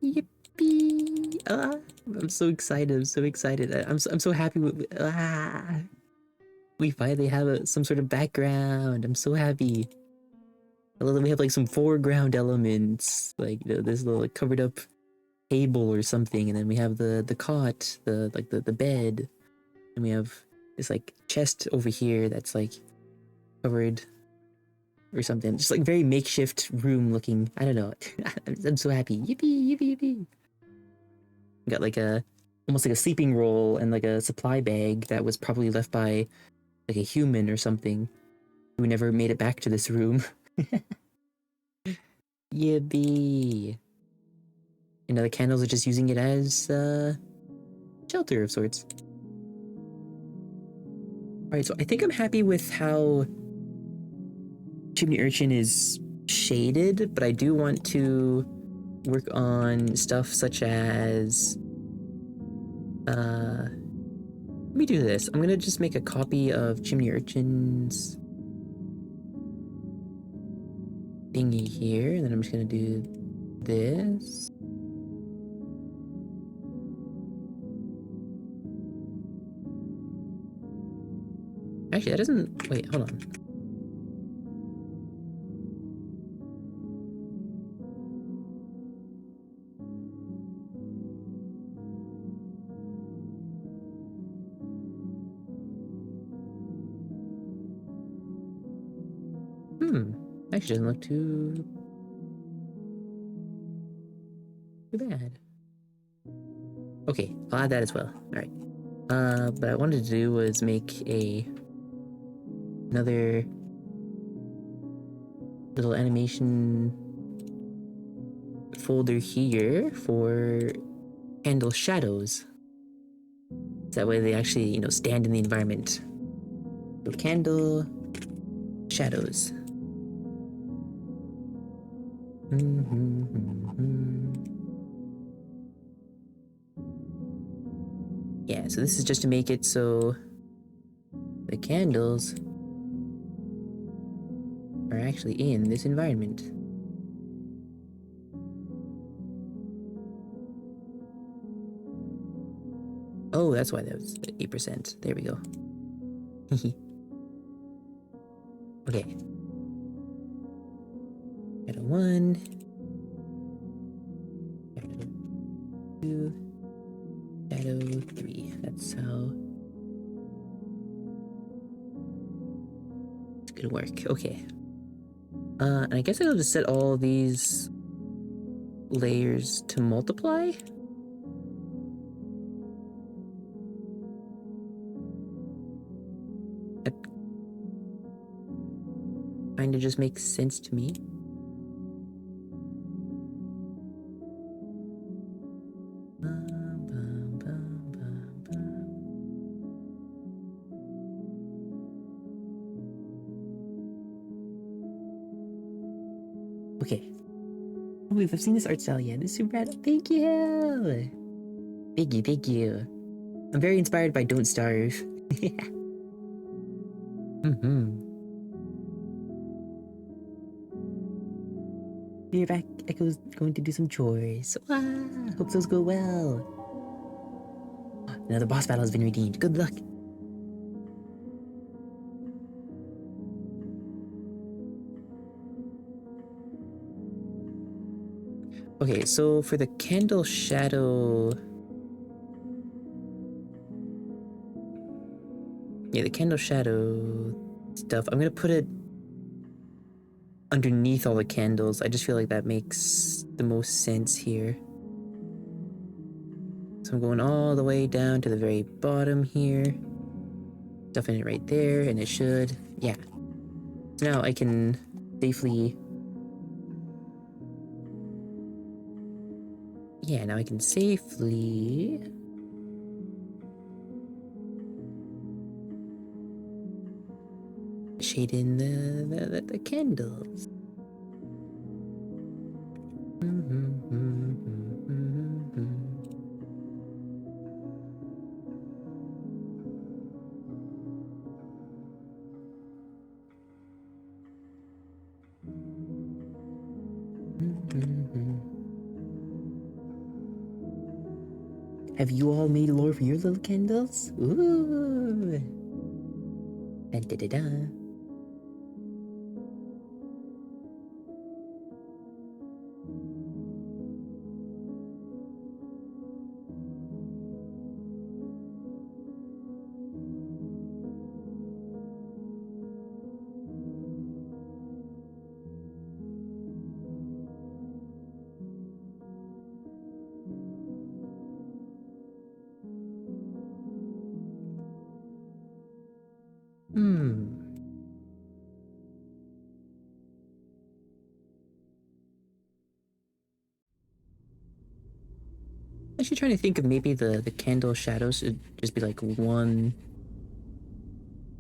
Yippee! Ah, I'm so excited. I'm so excited. I'm so happy with. We finally have some sort of background. I'm so happy. I love that we have like some foreground elements, like this little like, covered up table or something, and then we have the cot, the bed, and we have this like chest over here that's like covered or something. Just like very makeshift room looking. I don't know. I'm so happy. Yippee, yippee, yippee. Got like a almost like a sleeping roll and like a supply bag that was probably left by like a human or something who never made it back to this room. Yippee. And now the candles are just using it as shelter of sorts. Alright, so I think I'm happy with how Chimney Urchin is shaded, but I do want to work on stuff such as let me do this. I'm gonna just make a copy of Chimney Urchin's thingy here, and then I'm just gonna do this. Actually, that doesn't, wait, hold on. Actually doesn't look too bad. Okay, I'll add that as well. Alright. What I wanted to do was make another little animation folder here for candle shadows. That way they actually, stand in the environment. So candle shadows. Yeah, so this is just to make it so the candles are actually in this environment. Oh, that's why that was 8%. There we go. Okay. Shadow 1. Shadow 2. Shadow 3. That's how it's gonna work. Okay. And I guess I'll just set all these layers to multiply. That kind of just makes sense to me. Okay. Oh, I've seen this art style yet. This is super rad. Thank you! Thank you. I'm very inspired by Don't Starve. Be right back. Echo's going to do some chores. Hope those go well. Another boss battle has been redeemed. Good luck. Okay, so for the candle shadow... Yeah, the candle shadow stuff, I'm gonna put it underneath all the candles. I just feel like that makes the most sense here. So I'm going all the way down to the very bottom here. Stuffing it right there, and it should... Yeah. So now I can safely... Yeah, now I can safely... shade in the candles. Have you all made lore for your little candles? Ooh. Dun, dun, dun, dun. Actually trying to think of maybe the candle shadows should just be like one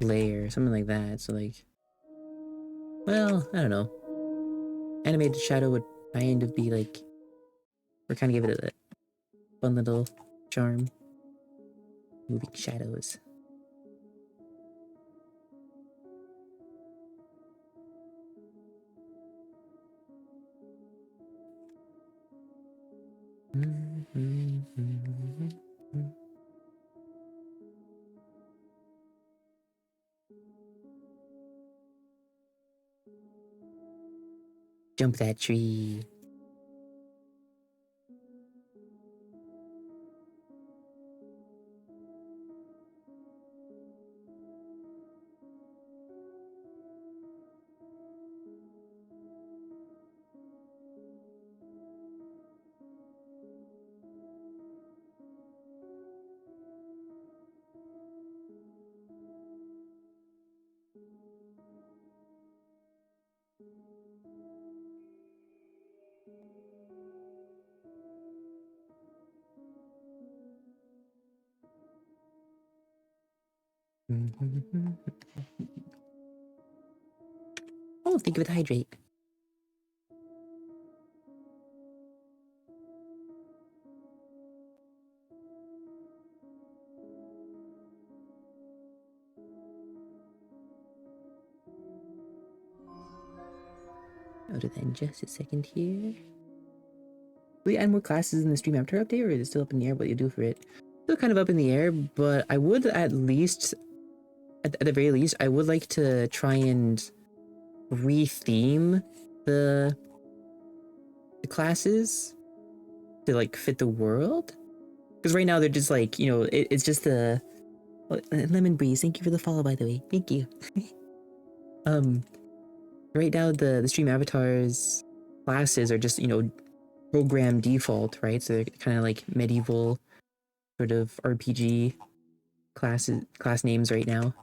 layer, something like that. So like, well, I don't know. Animated shadow would kind of be like, or kind of give it a fun little charm. Moving shadows. Jump that tree. Oh, think of it, hydrate. I'll do that in just a second here. Will you add more classes in the stream after update, or is it still up in the air what you do for it? Still kind of up in the air, but I would at least, at the very least, I would like to try and re-theme the classes to like fit the world. Because right now they're just like, you know, it's just the Lemon Breeze. Thank you for the follow, by the way. Thank you. Right now the stream avatars classes are just, you know, program default, right? So they're kind of like medieval sort of RPG class names right now.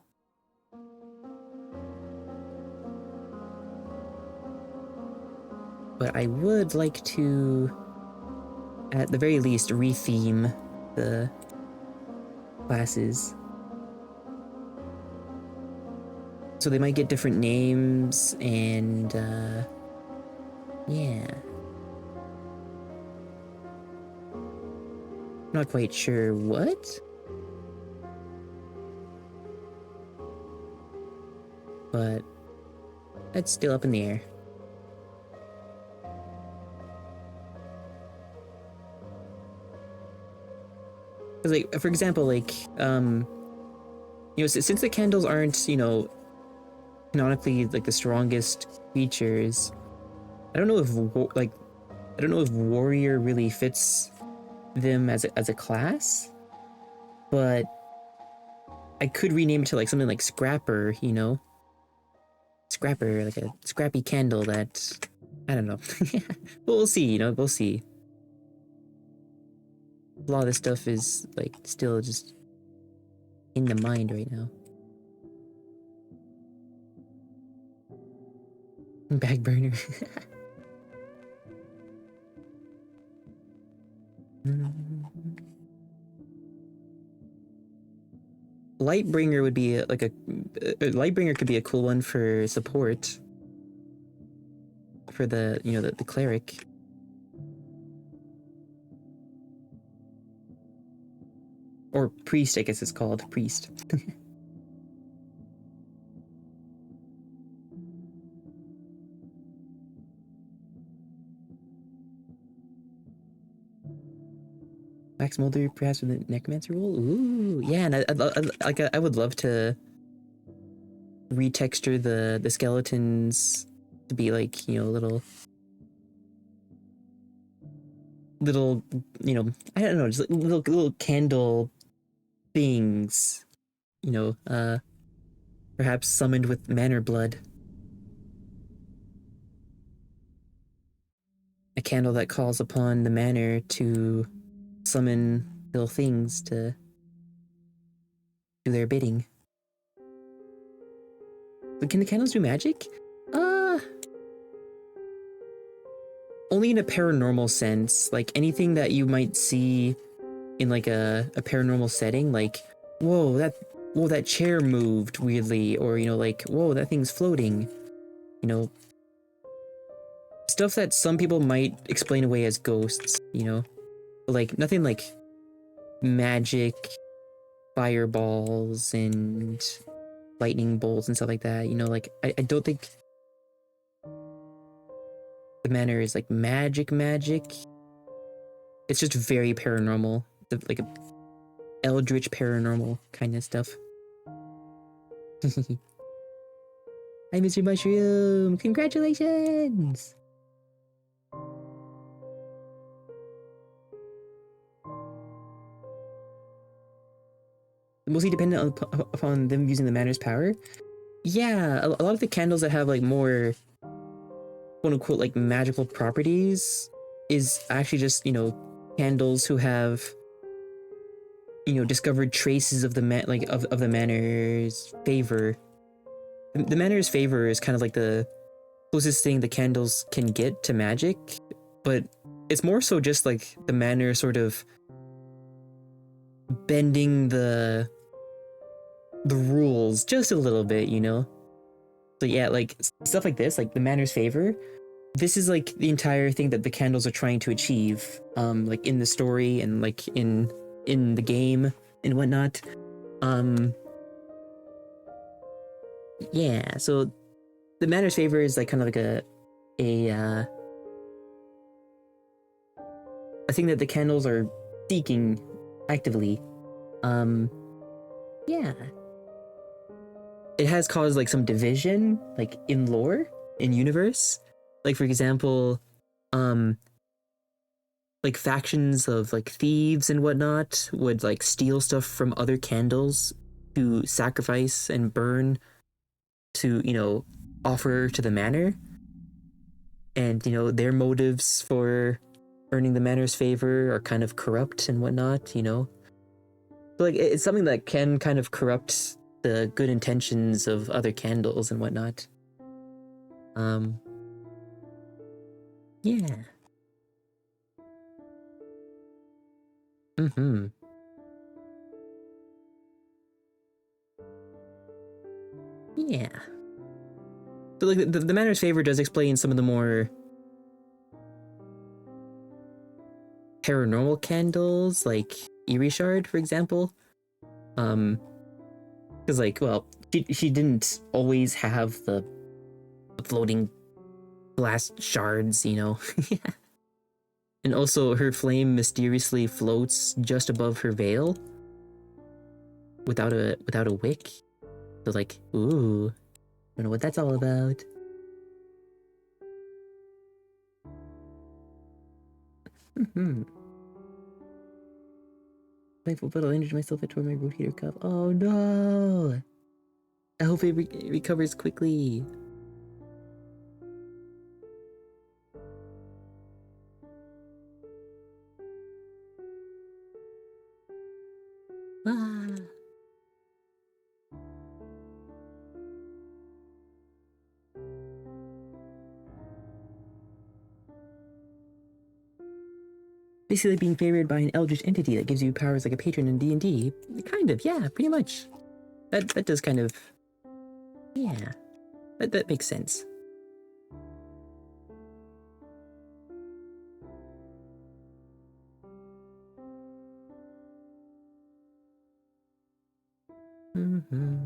But I would like to, at the very least, re-theme the classes. So they might get different names and, yeah. Not quite sure what, but that's still up in the air. Because, like, for example, like, you know, since the candles aren't, you know, canonically like the strongest creatures, I don't know if I don't know if warrior really fits them as a class, but I could rename it to like something like Scrapper, you know, Scrapper, like a scrappy candle that, I don't know. But we'll see, you know, we'll see. A lot of this stuff is like still just in the mind right now. Back burner. Lightbringer would be like a Lightbringer could be a cool one for support for the, you know, the cleric. Or priest, I guess it's called. Priest. Max Mulder perhaps with the necromancer role? Ooh, yeah, and I would love to retexture the skeletons to be like, you know, little, you know, I don't know, just like little candle things, you know, perhaps summoned with manor blood. A candle that calls upon the manor to summon little things to do their bidding. But can the candles do magic? Only in a paranormal sense. Like anything that you might see in like a paranormal setting, like, whoa, that chair moved weirdly, or, you know, like, whoa, that thing's floating. You know, stuff that some people might explain away as ghosts, you know? Like, nothing like magic, fireballs, and lightning bolts and stuff like that, you know? Like, I don't think the manor is like magic. It's just very paranormal. Like a eldritch paranormal kind of stuff. Hi, Mr. Mushroom! Congratulations! Mostly dependent upon them using the manor's power. Yeah, a lot of the candles that have like more quote-unquote like magical properties is actually just, you know, candles who have, you know, discovered traces of the of the manor's favor. The manor's favor is kind of like the closest thing the candles can get to magic, but it's more so just like the manor sort of bending the the rules just a little bit, you know? So yeah, like stuff like this, like the Manor's favor, this is like the entire thing that the candles are trying to achieve, like in the story and like in the game and whatnot. Yeah, so the Manor's favor is like kind of like a thing that the candles are seeking actively. Yeah. It has caused like some division, like in lore, in universe. Like for example, like factions of like thieves and whatnot would like steal stuff from other candles to sacrifice and burn to, you know, offer to the manor. And, you know, their motives for earning the manor's favor are kind of corrupt and whatnot, you know? So, like, it's something that can kind of corrupt the good intentions of other candles and whatnot. Yeah. Mm-hmm. Yeah. So, like, the manor's favor does explain some of the more paranormal candles, like Eerie Shard, for example. Because, like, well, she didn't always have the floating glass shards, you know? And also, her flame mysteriously floats just above her veil without a wick. So, like, ooh, don't know what that's all about. Thankful, but I'll injure myself. I tore my rotator cuff. Oh no! I hope it recovers quickly. Ah. Basically being favored by an eldritch entity that gives you powers like a patron in D&D. Kind of, yeah, pretty much. That does kind of... Yeah. That makes sense. Mm-hmm.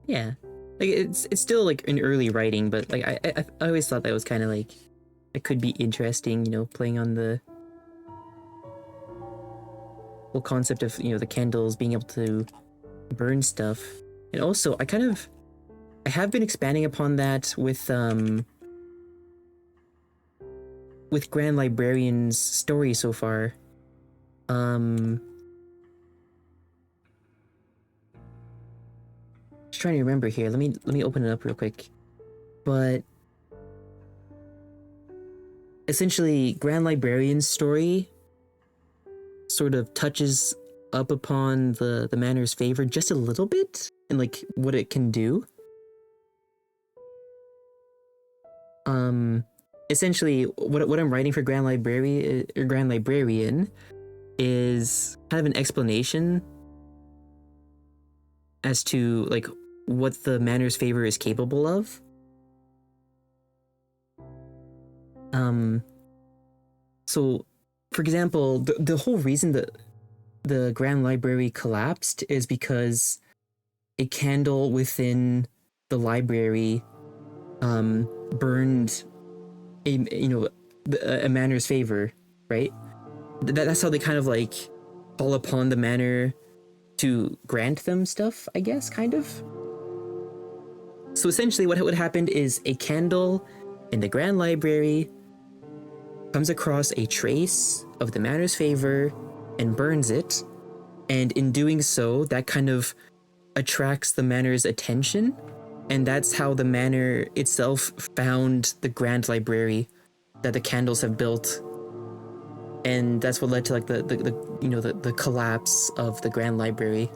Yeah, like it's still like an early writing, but like I always thought that was kind of like it could be interesting, you know, playing on the whole concept of, you know, the candles being able to burn stuff. And also I have been expanding upon that with Grand Librarian's story so far. Just trying to remember here. Let me open it up real quick. But essentially, Grand Librarian's story sort of touches up upon the manor's favor just a little bit and like what it can do. Essentially, what I'm writing for Grand Librarian is kind of an explanation as to like what the manor's favor is capable of. So, for example, the whole reason that the Grand Library collapsed is because a candle within the library burned a manor's favor, right? That's how they kind of like call upon the manor to grant them stuff, I guess, kind of. So essentially what happened is a candle in the Grand Library comes across a trace of the manor's favor and burns it, and in doing so, that kind of attracts the manor's attention, and that's how the manor itself found the Grand Library that the candles have built, and that's what led to like the collapse of the Grand Library.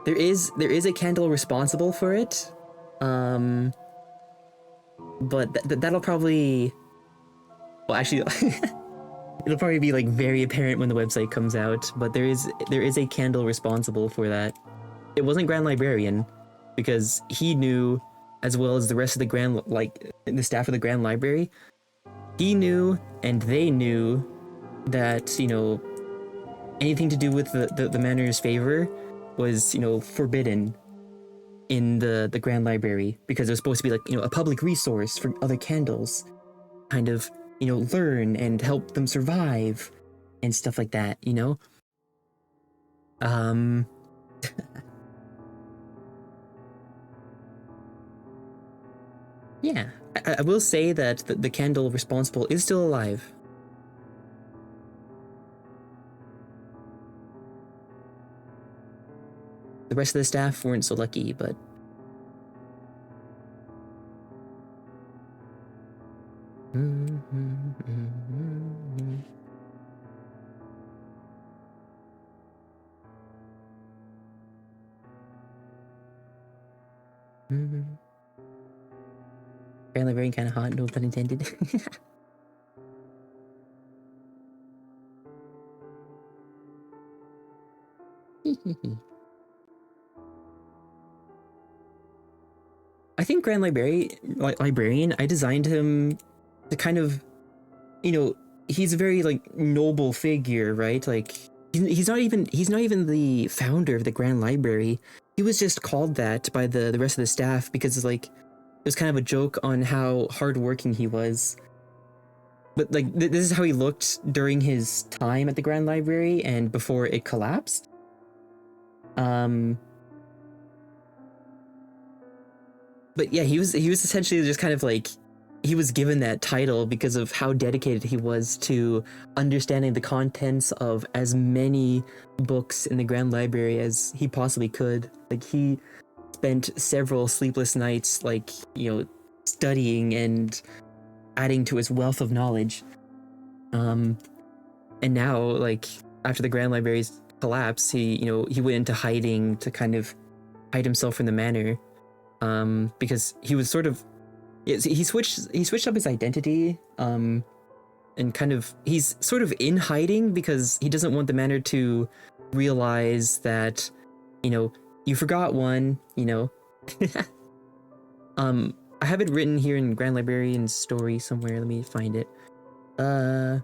there is a candle responsible for it, but that'll probably, well, actually, it'll probably be like very apparent when the website comes out. But there is a candle responsible for that. It wasn't Grand Librarian, because he knew, as well as the rest of the staff of the Grand Library, he knew and they knew that, anything to do with the manor's favor was, forbidden in the Grand Library, because it was supposed to be like, a public resource for other candles, kind of, learn and help them survive and stuff like that, Yeah, I will say that the candle responsible is still alive. The rest of the staff weren't so lucky, but... Apparently very kind of hot, no pun intended. I think Grand Librarian, I designed him to kind of, he's a very like noble figure, right? Like he's not even the founder of the Grand Library. He was just called that by the rest of the staff because it's like it was kind of a joke on how hardworking he was. But like this is how he looked during his time at the Grand Library and before it collapsed. But yeah, he was essentially just kind of like, he was given that title because of how dedicated he was to understanding the contents of as many books in the Grand Library as he possibly could. Like he spent several sleepless nights, like, studying and adding to his wealth of knowledge. And now, like, after the Grand Library's collapse, he went into hiding to kind of hide himself from the manor. Because he was sort of, he switched up his identity, and kind of, he's sort of in hiding because he doesn't want the manor to realize that, you forgot one, I have it written here in Grand Librarian's story somewhere. Let me find it. Yeah,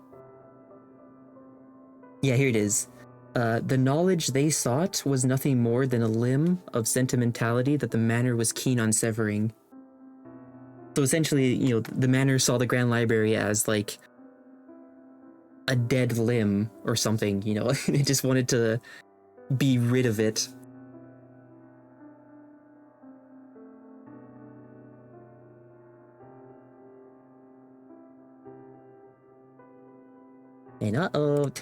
here it is. The knowledge they sought was nothing more than a limb of sentimentality that the manor was keen on severing. So essentially, the manor saw the Grand Library as like a dead limb or something, They just wanted to be rid of it. And uh-oh.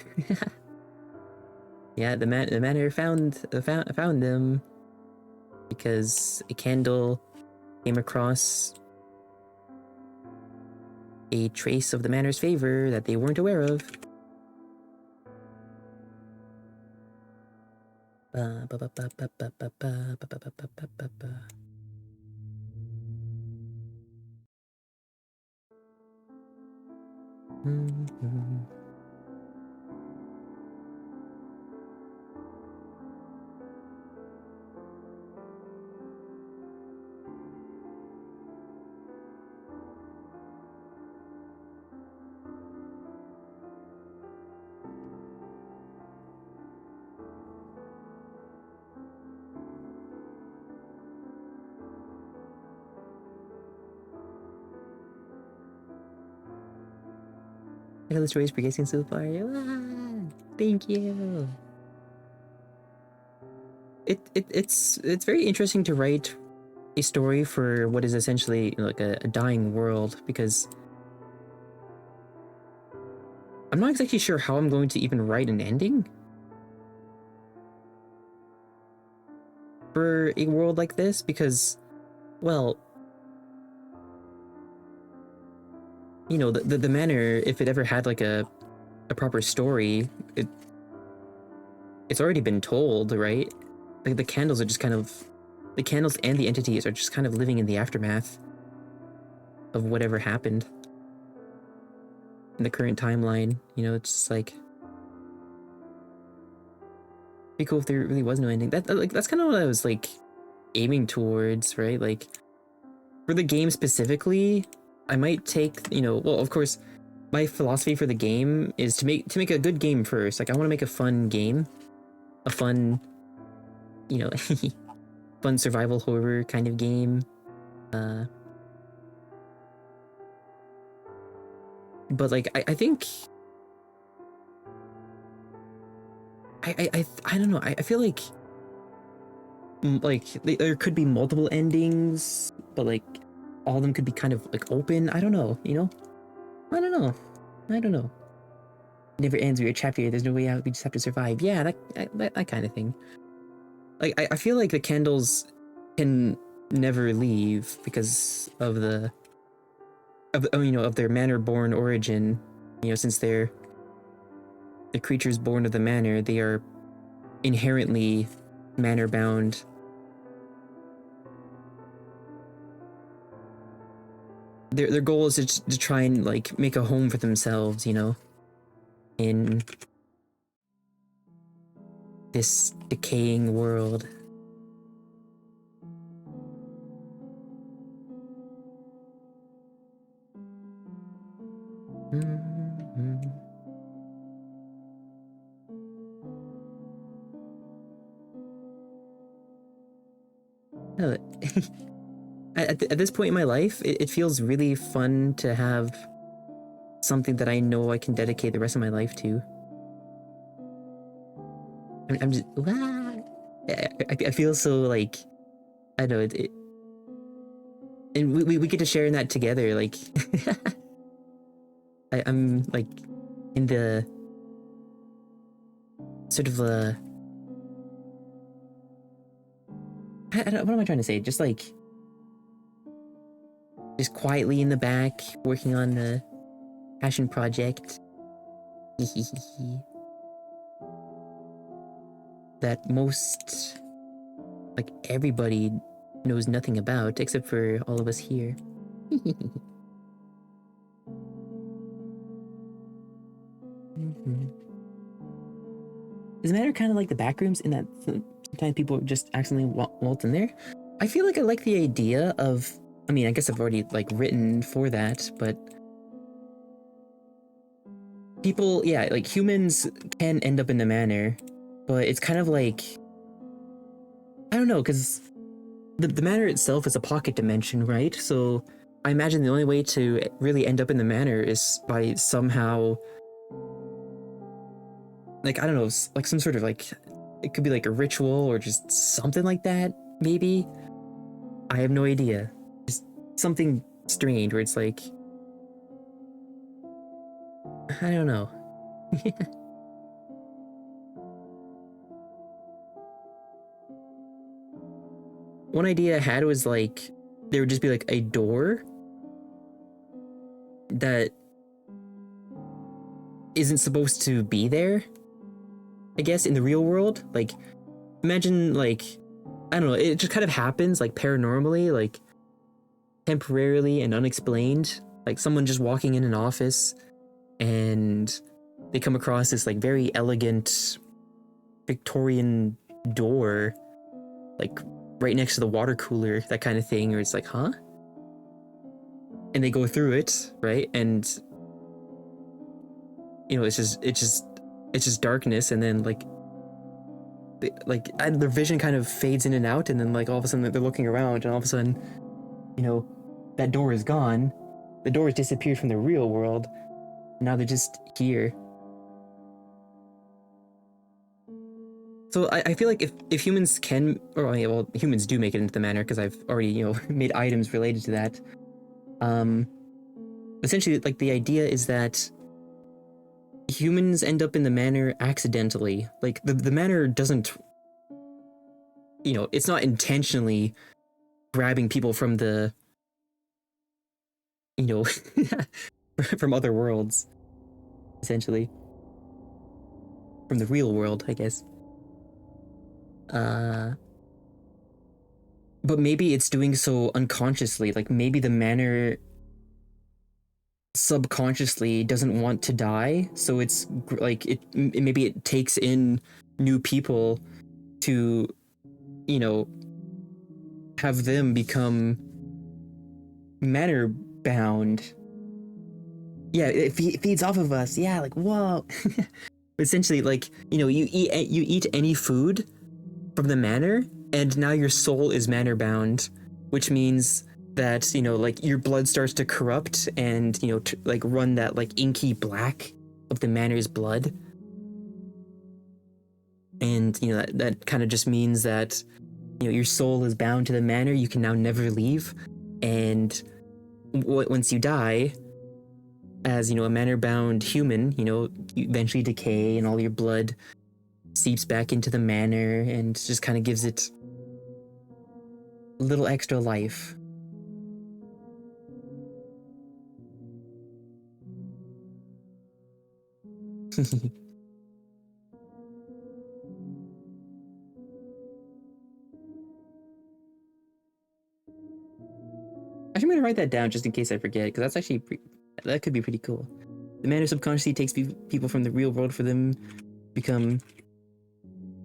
Yeah, the manor found them because a candle came across a trace of the manor's favor that they weren't aware of. I got the stories progressing so far. Thank you. It's very interesting to write a story for what is essentially like a dying world, because I'm not exactly sure how I'm going to even write an ending for a world like this, because, well, the manor, if it ever had like a proper story, it's already been told, right? like the candles are just kind of, the candles and the entities are just kind of living in the aftermath of whatever happened in the current timeline. You know, it's just like, be cool if there really was no ending. That's kind of what I was like aiming towards, right? Like for the game specifically, I might take, you know, well, of course, my philosophy for the game is to make a good game first. Like I want to make a fun game, a fun, you know, fun survival horror kind of game. But like I think I don't know. I feel like there could be multiple endings, but like all of them could be kind of like open. I don't know, you know? I don't know. I don't know. Never ends with your chapter. There's no way out. We just have to survive. Yeah, that kind of thing. Like I feel like the candles can never leave because of the you know, of their manor-born origin. You know, since they're the creatures born of the manor, they are inherently manor-bound. Their goal is to try and like make a home for themselves, you know, in this decaying world. Mm-hmm. At this point in my life, it feels really fun to have something that I know I can dedicate the rest of my life to. I'm just, I feel so like, I don't know, and we get to share in that together. Like, I'm like in the sort of I don't, what am I trying to say? Just like, just quietly in the back, working on the passion project. That most, like, everybody knows nothing about, except for all of us here. Does it matter kind of like the back rooms in that sometimes people just accidentally waltz in there? I feel like I like the idea of, I mean, I guess I've already like written for that, but people, yeah, like humans can end up in the manor, but it's kind of like, I don't know, because the manor itself is a pocket dimension, right? So I imagine the only way to really end up in the manor is by somehow, like, I don't know, like some sort of like, it could be like a ritual or just something like that, maybe? I have no idea. Just something strange where it's like, I don't know. One idea I had was like, there would just be like a door that isn't supposed to be there, I guess, in the real world. Like, imagine like, I don't know, it just kind of happens like paranormally, like temporarily and unexplained. Like someone just walking in an office and they come across this like very elegant Victorian door, like right next to the water cooler, that kind of thing, or it's like, huh? And they go through it, right? And you know, it's just darkness, and then like their vision kind of fades in and out, and then like all of a sudden they're looking around, and all of a sudden, you know, that door is gone. The door has disappeared from the real world. Now they're just here. So I feel like if humans can, or well, humans do make it into the manor, because I've already, you know, made items related to that. Essentially, like the idea is that humans end up in the manor accidentally. Like the manor doesn't, you know, it's not intentionally grabbing people from the, you know, from other worlds, essentially. From the real world, I guess. Uh, but maybe it's doing so unconsciously. Like maybe the manor subconsciously doesn't want to die, so it's like maybe it takes in new people to, you know, have them become manor bound. Yeah, it feeds off of us. Yeah, like whoa. Essentially, like, you know, you eat any food from the manor, and now your soul is manor bound, which means that, you know, like your blood starts to corrupt and, you know, like run that like inky black of the manor's blood. And, you know, that kind of just means that, you know, your soul is bound to the manor. You can now never leave. And once you die, as, you know, a manor bound human, you know, you eventually decay and all your blood seeps back into the manor and just kind of gives it a little extra life. Actually, I'm gonna write that down just in case I forget, because that's actually that could be pretty cool. The manor subconsciously takes people from the real world for them become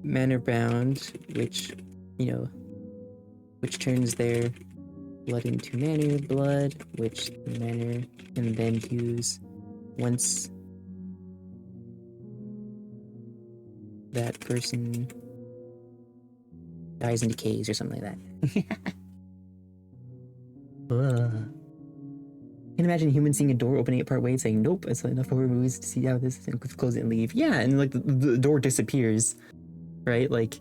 manor bound, which, you know, which turns their blood into manor blood, which the manor can then use once that person dies and decays or something like that. Can imagine humans seeing a door opening it part way and saying, nope, it's enough horror movies to see how this is, and close it and leave. Yeah, and like the door disappears, right? Like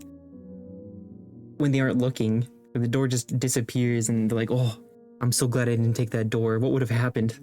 when they aren't looking, the door just disappears and they're like, oh, I'm so glad I didn't take that door. What would have happened?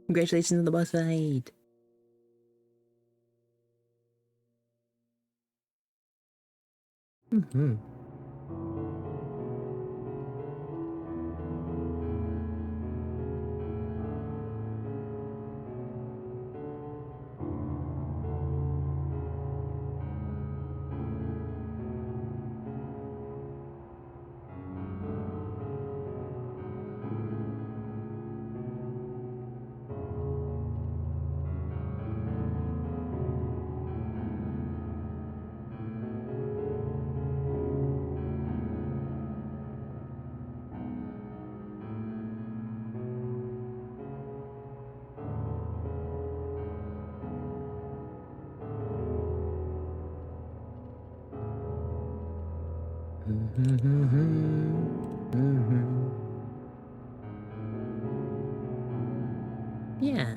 Congratulations on the boss fight! Mm-hmm. Yeah.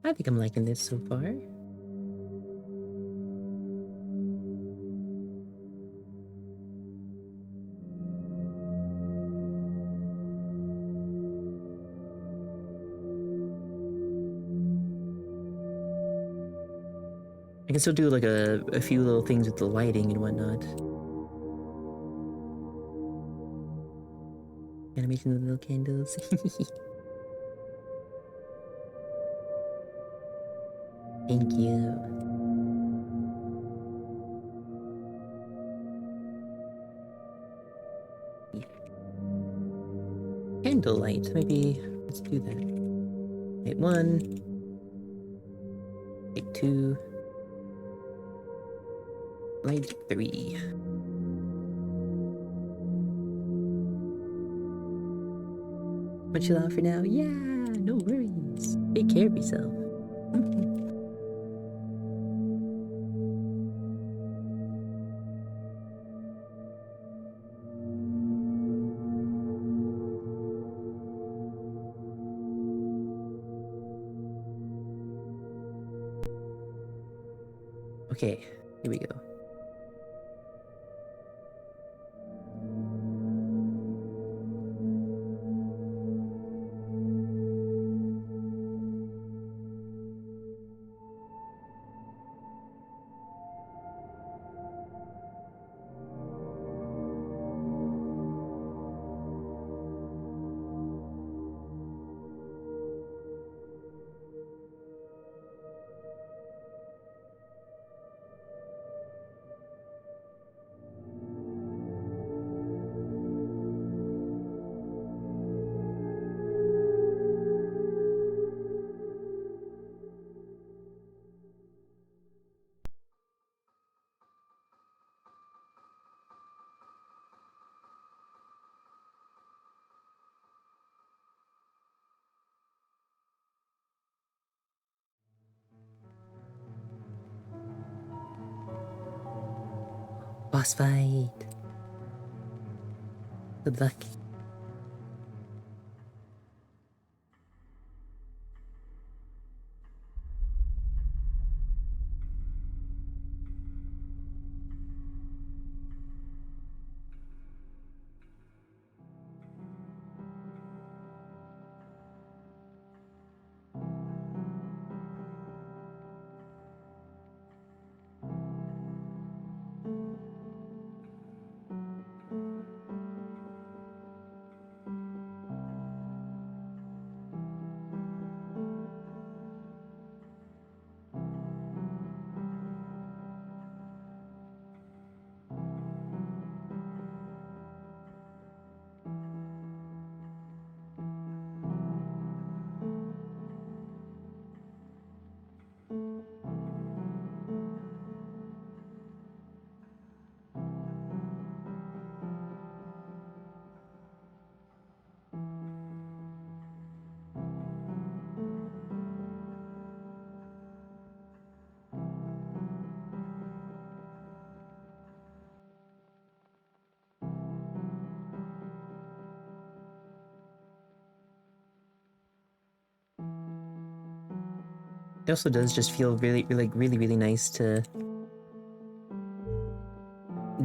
I think I'm liking this so far. I can still do like a few little things with the lighting and whatnot. Animation of the little candles. Thank you. Candlelight. Maybe let's do that. Light 1. Light 2. Light 3. But chill out for now? Yeah, no worries. Take care of yourself. Okay, here we go. Boss fight. Good luck. It also does just feel really nice to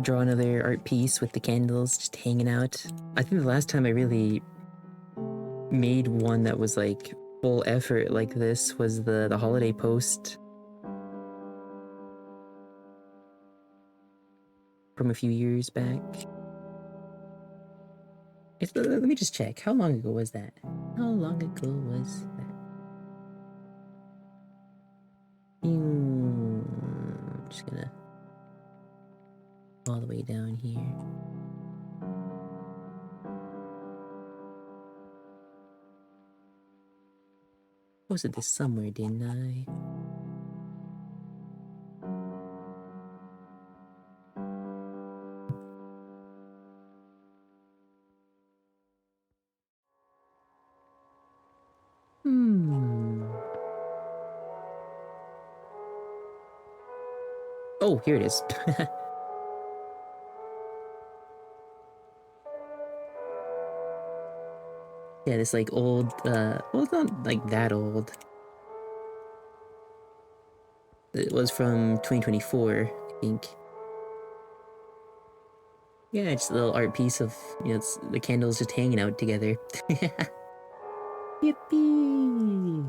draw another art piece with the candles just hanging out. I think the last time I really made one that was like full effort like this was the holiday post from a few years back. Let me just check. How long ago was that? How long ago was that? I'm just gonna all the way down here. Posted this somewhere, didn't I? Oh, here it is. Yeah, this like old, well, it's not like that old. It was from 2024, I think. Yeah, it's a little art piece of, it's the candles just hanging out together. Yippee!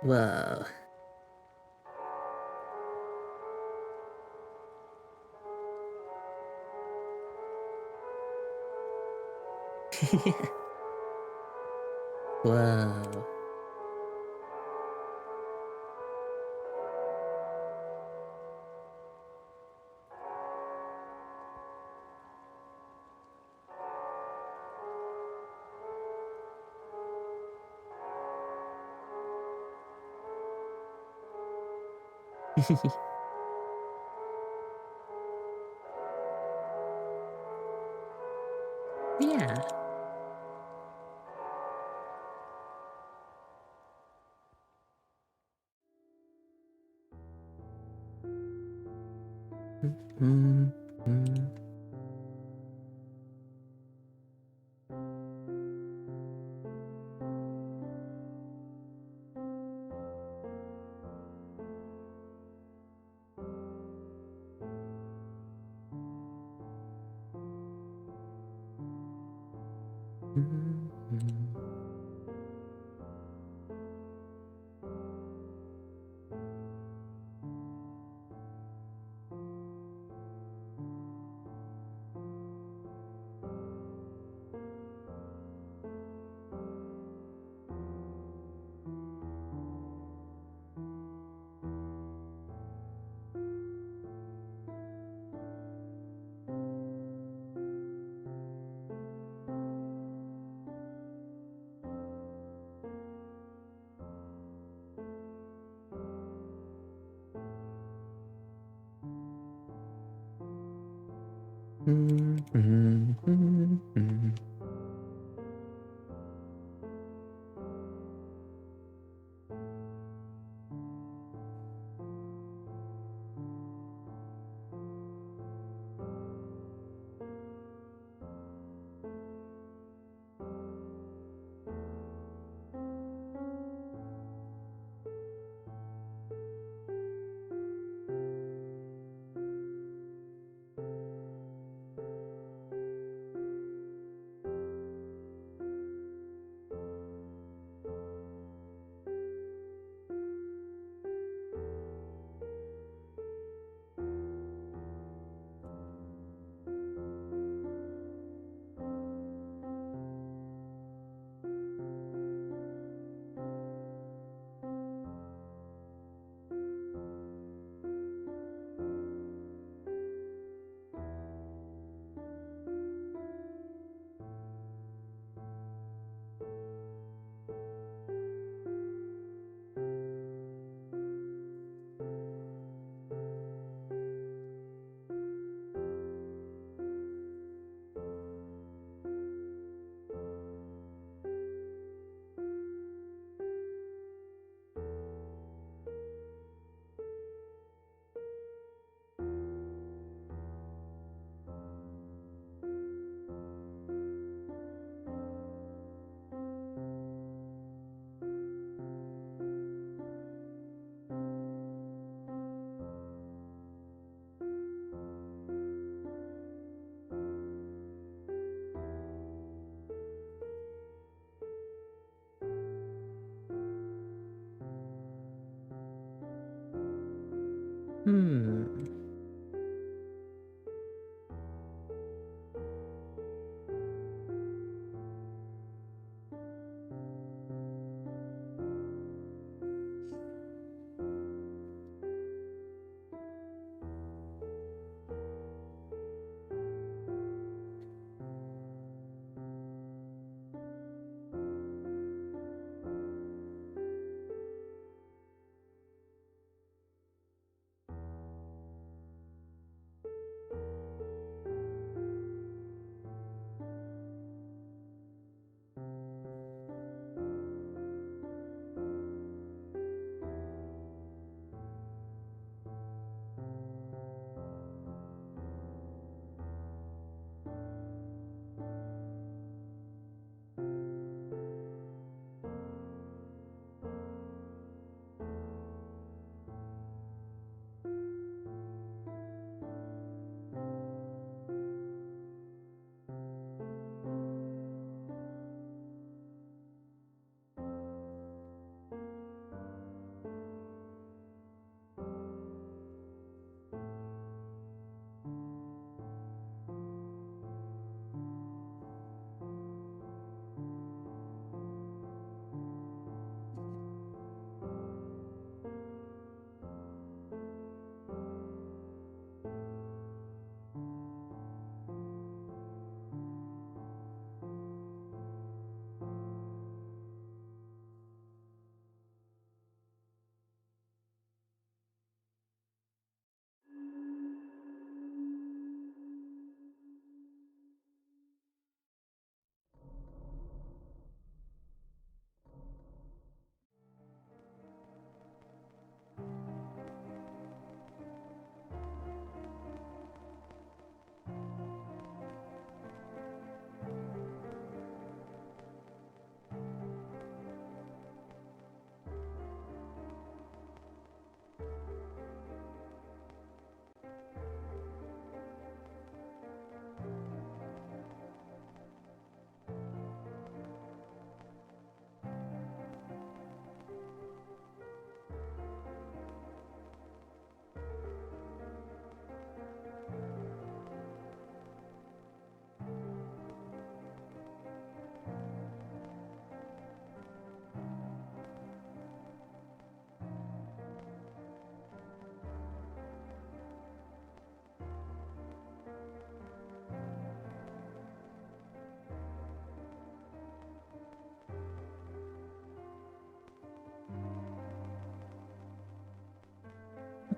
Whoa. Whoa. Yeah. Mm, mm, mm, mm. Mm, mm, mm, mm. Hmm.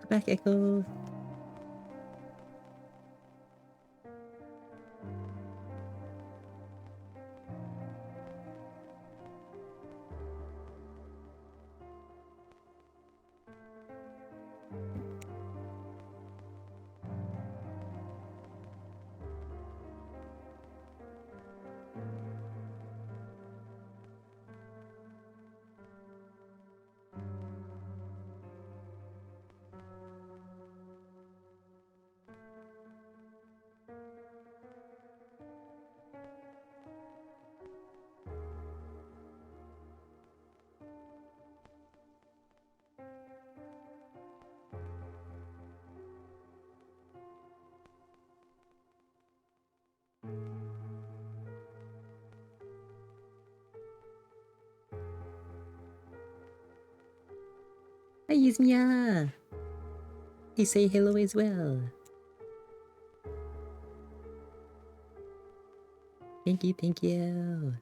Welcome back, Echo. Hi, Yuzmiya! Hey, say hello as well. Thank you, thank you.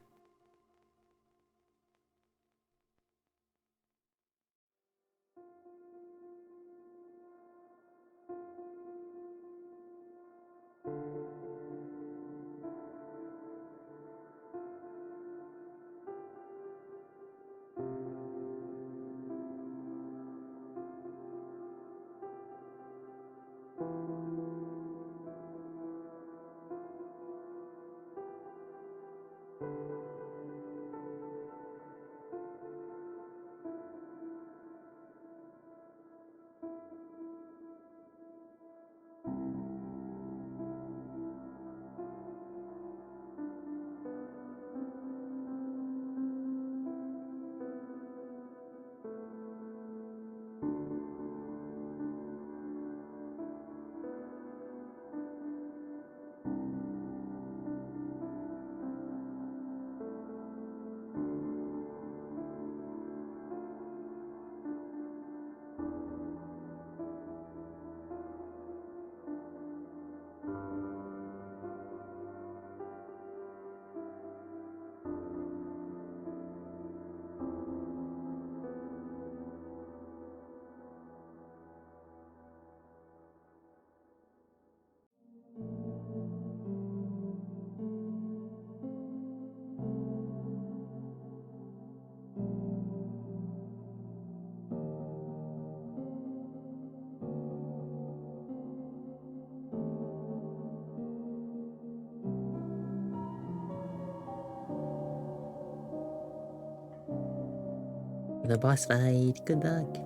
The boss fight. Good luck.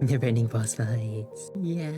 Never-ending boss fights. Yeah.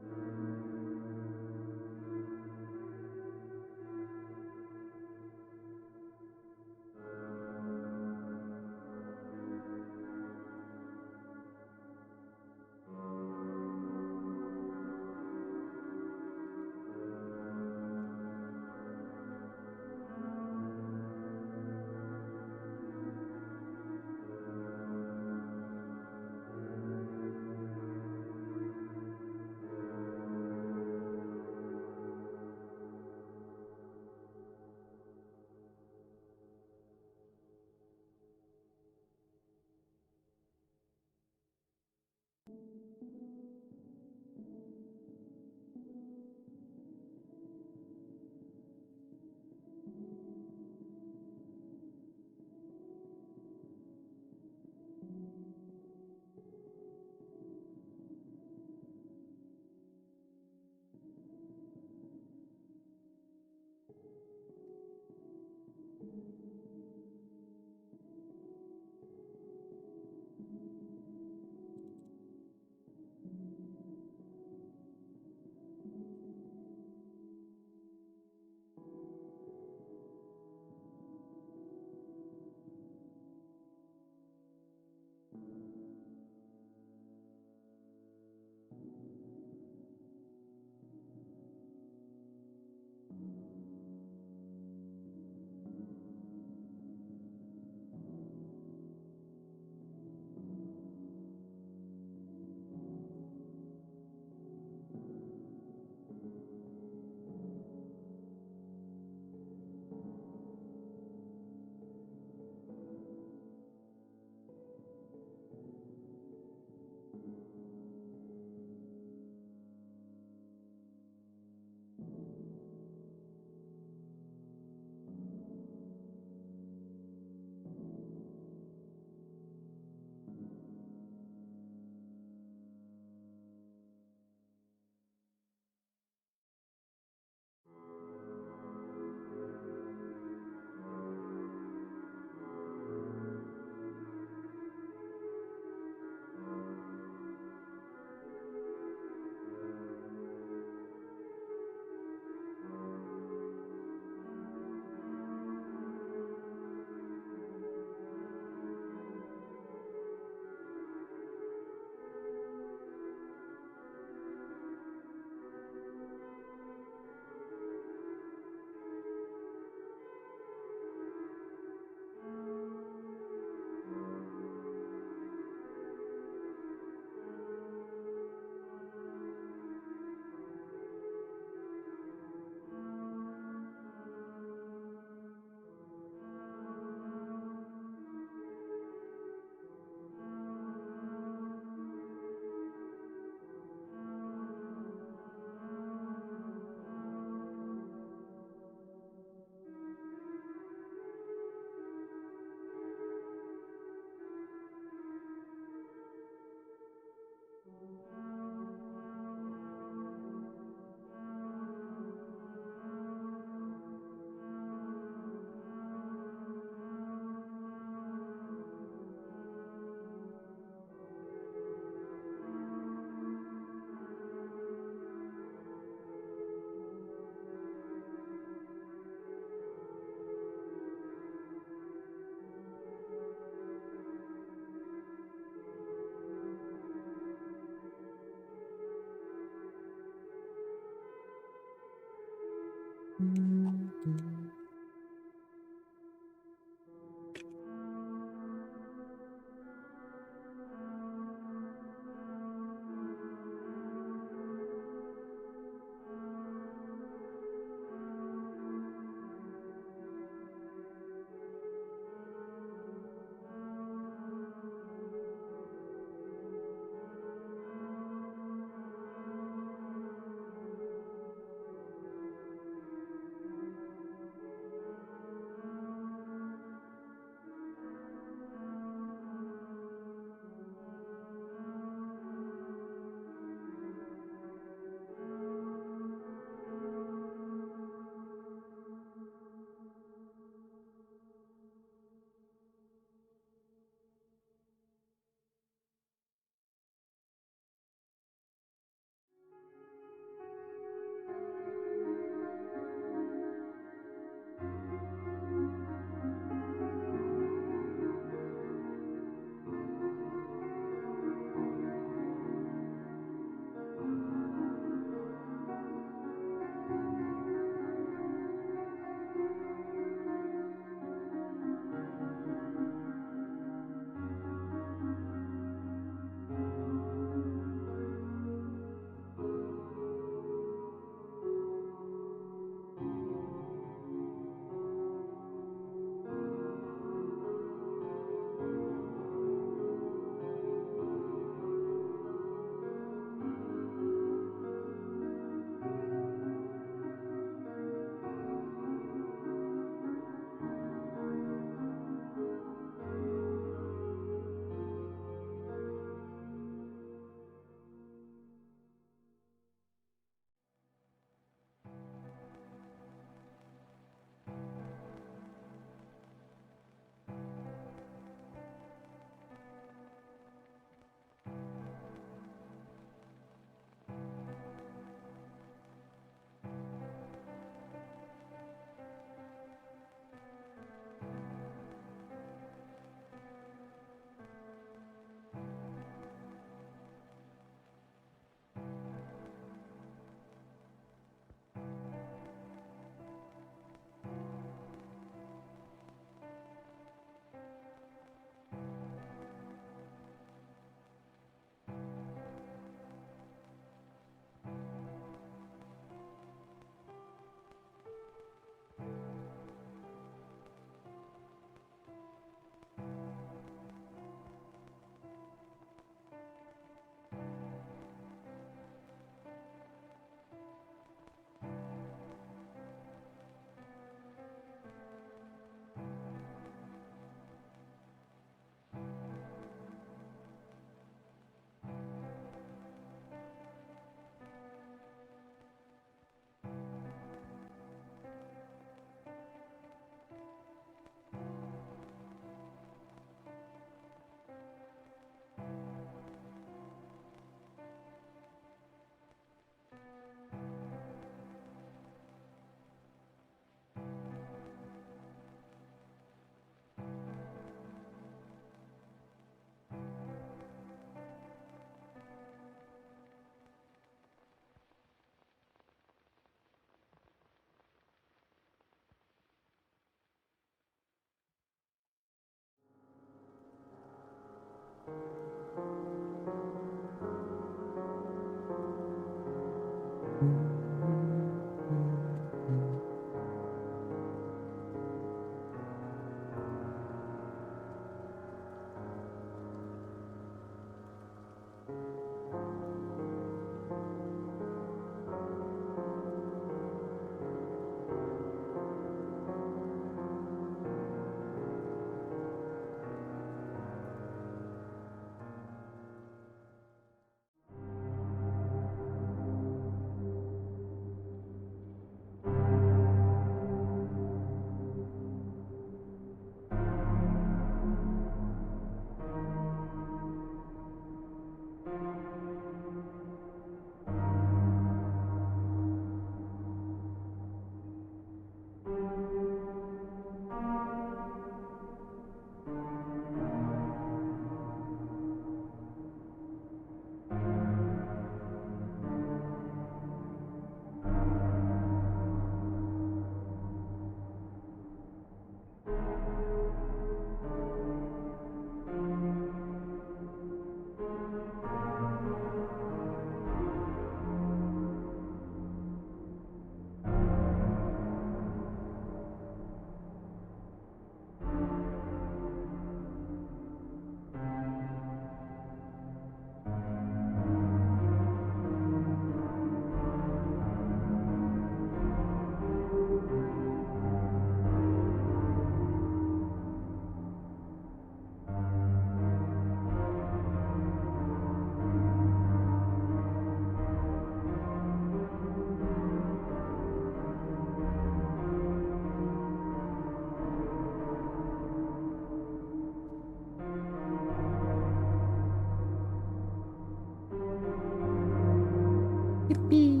Yippee!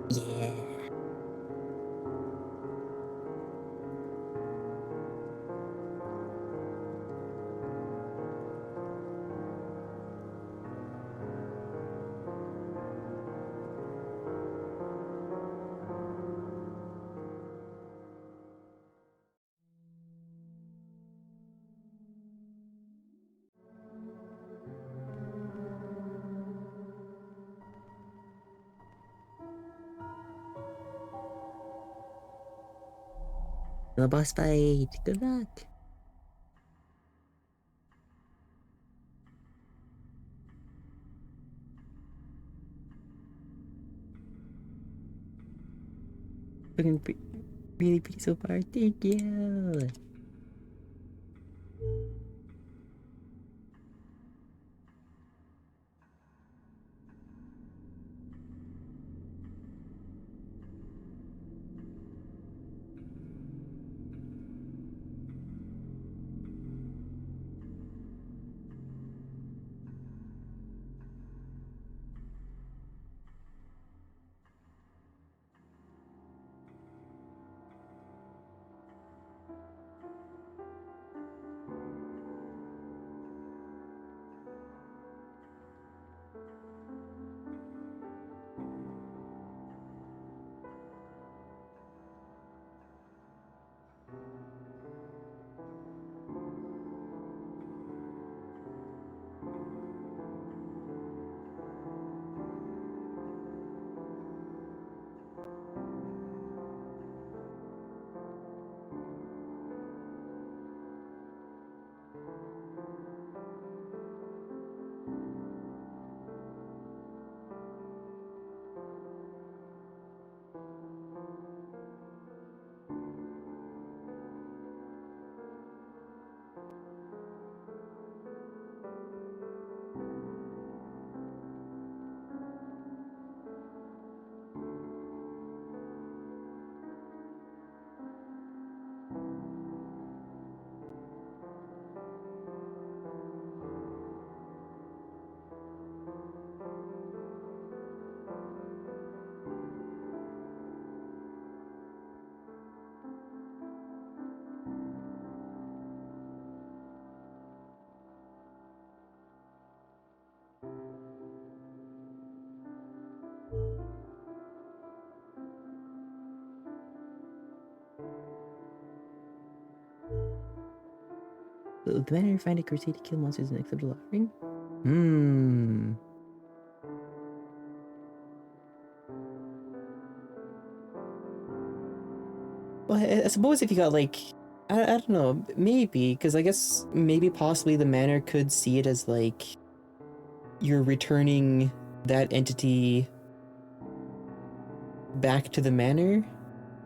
Yeah. The boss fight. Good luck. Looking really pretty so far. Thank you. Will the banner find a crusade to kill monsters and accept a offering? Well, I suppose if you got like, I don't know, maybe, because I guess maybe possibly the manor could see it as like you're returning that entity back to the manor,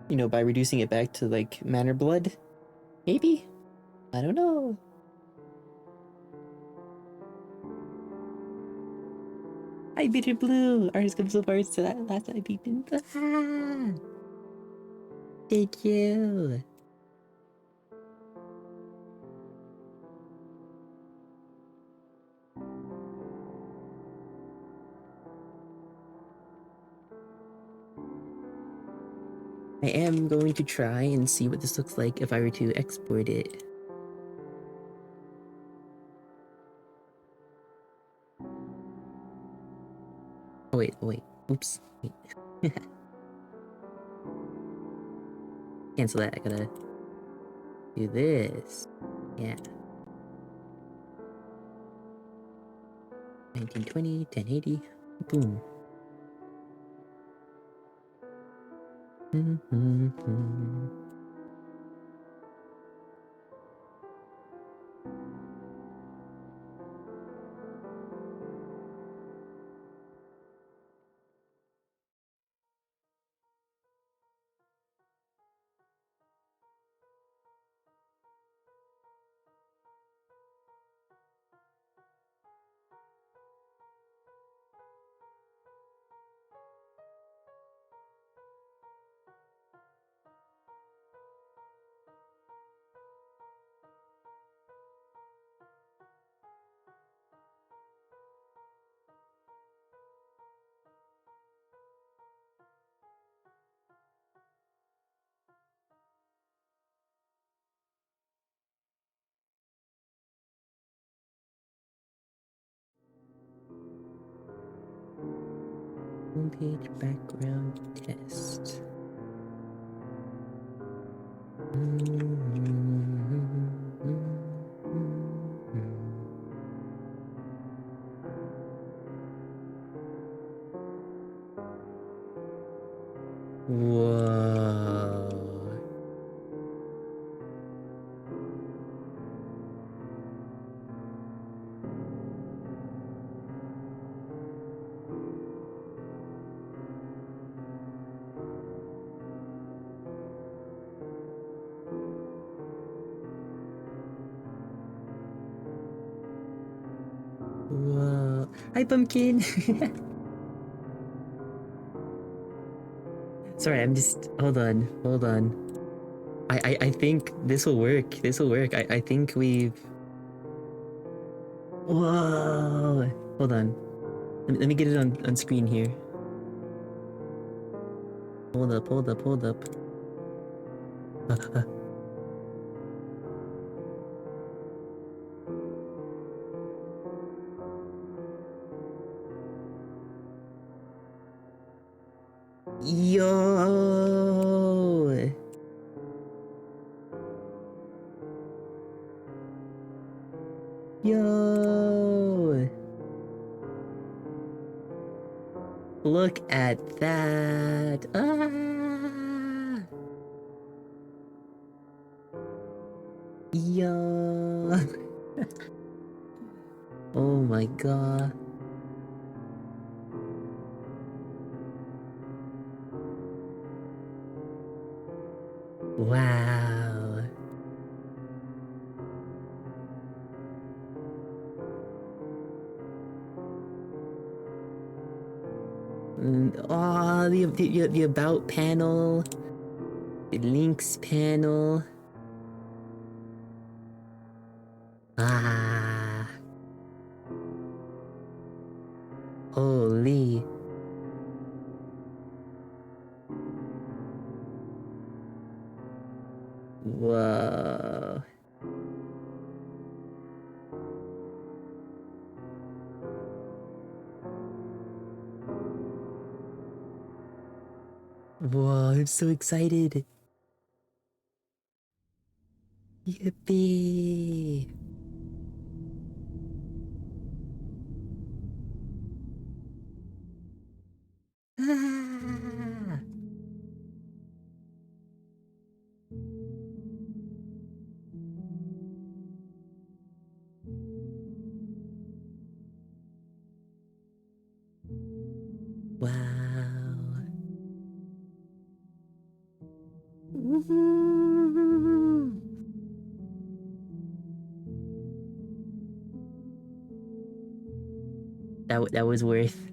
you know, by reducing it back to like manor blood. Maybe? I don't know. I bitter blue. Artist comes so far to that last I peeped in. Ah! Thank you. I am going to try and see what this looks like if I were to export it. Oh wait. Oops. Wait. Cancel that. I gotta do this. Yeah. 1920, 1080. Boom. Homepage background test. Whoa. Whoa. Hi, Pumpkin. Sorry, I'm just... Hold on. I think this will work. This will work. I think we've... Whoa. Hold on. Let me get it on screen here. Hold up. Yo! Yo! Look at that! Ah! Yo! Oh my god. Wow. Oh, the about panel, the links panel. Ah, holy. Whoa. Whoa, I'm so excited. Yippee. Ah. Wow. Woohoo. That was worth.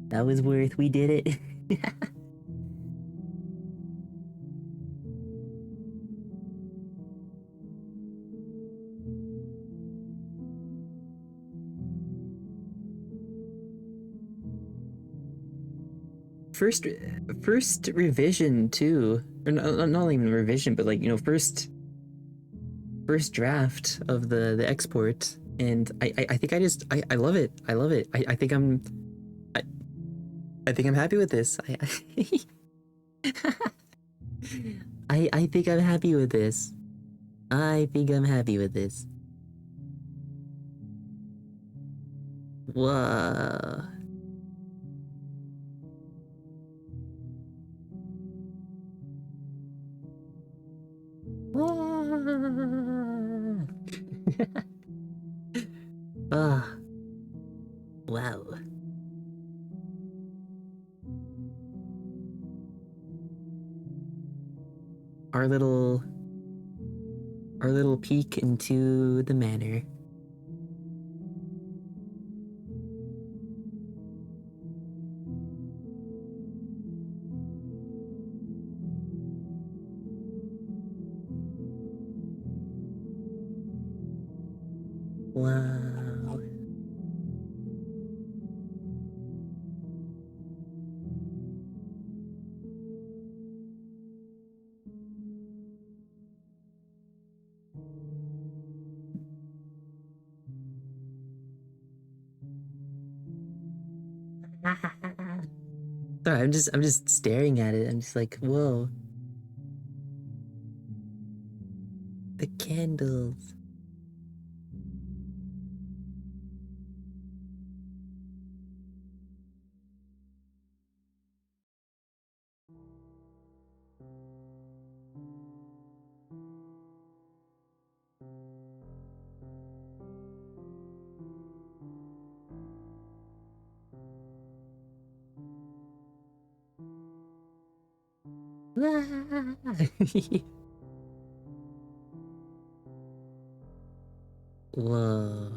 That was worth. We did it. First revision too, or not even revision, but like, you know, first draft of the export, and I think I love it. I love it. I think I, I think I'm happy with this. I think I'm happy with this. I think I'm happy with this. Whoa. Whoa. Ah. Wow. Our little peek into the manor. Wow. Sorry, I'm just staring at it. I'm just like, whoa. The candles. Whoa.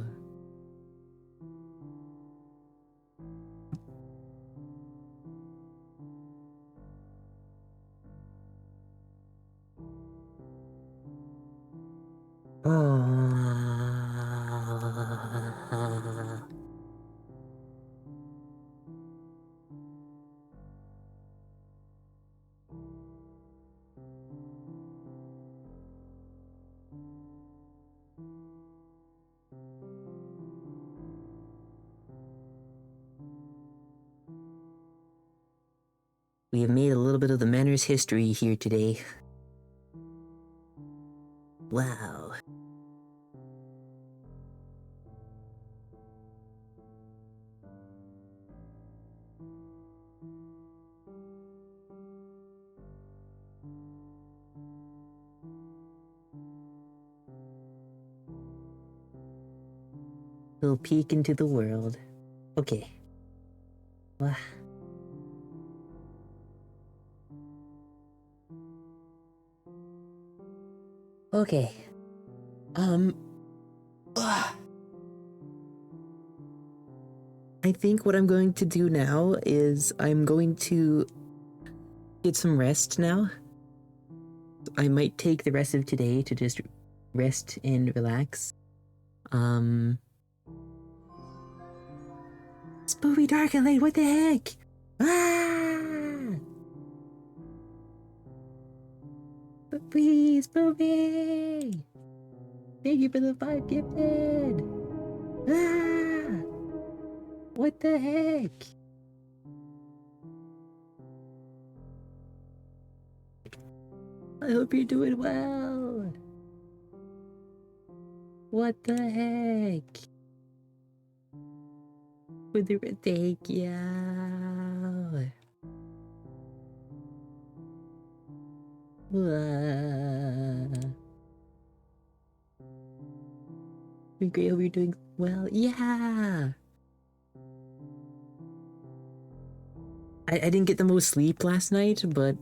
Oh. We have made a little bit of the manor's history here today. Wow. Little peek into the world. Okay. Wow. Okay. I think what I'm going to do now is I'm going to get some rest now. I might take the rest of today to just rest and relax. Spoopy Dark and Late, what the heck? Ah! Please, Spoopy! Thank you for the 5 gifted! Ah! What the heck? I hope you're doing well! What the heck? Thank you! Great, hope you're doing well. Yeah! I didn't get the most sleep last night, but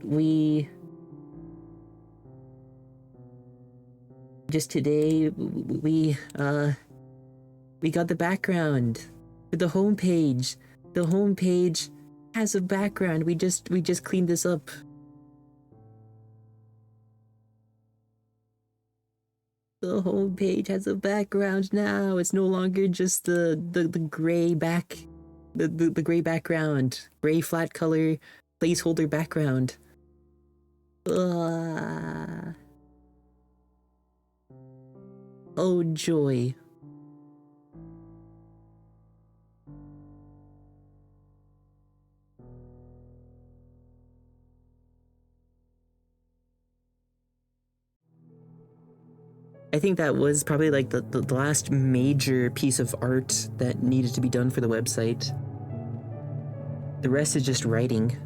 just today, we got the background for the homepage. The homepage has a background. We just cleaned this up. The homepage has a background now. It's no longer just the gray the gray background, gray flat color placeholder background. Oh joy. I think that was probably like the last major piece of art that needed to be done for the website. The rest is just writing.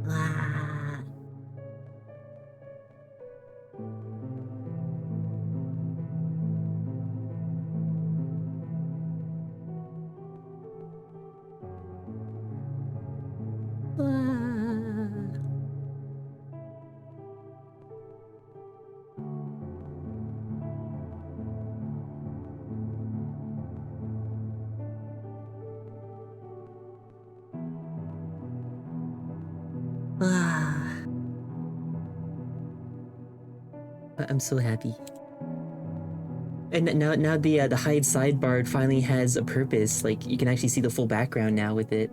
Ah. Ah. Ah. I'm so happy. And now the hide sidebar finally has a purpose. Like you can actually see the full background now with it.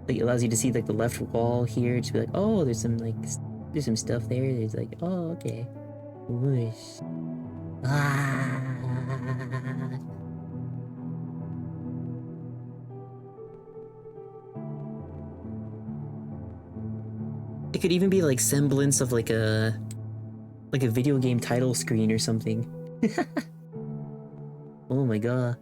Like it allows you to see like the left wall here to be like, oh, there's some stuff there. There's like, oh, okay. Whoosh. Ah. It could even be like semblance of like a video game title screen or something. Oh my god.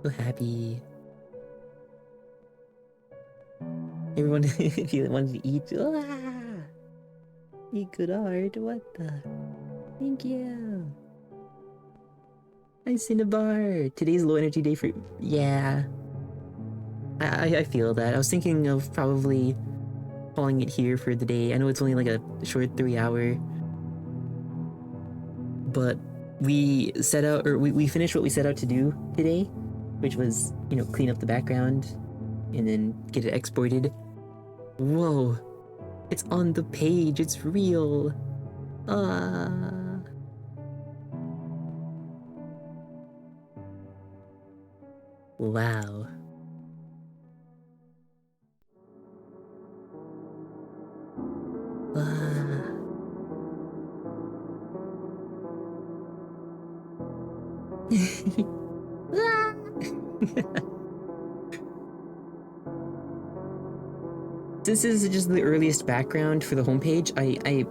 So happy. Everyone if you wanted to eat. Ah! Eat good art. What the? Thank you. Hi Cinnabar. Today's low energy day for yeah. I feel that. I was thinking of probably calling it here for the day. I know it's only like a short 3 hour, but we set out, or we finished what we set out to do today, which was, you know, clean up the background and then get it exported. Whoa, it's on the page, it's real. Ah. Wow. Ah. Ah. This is just the earliest background for the homepage. I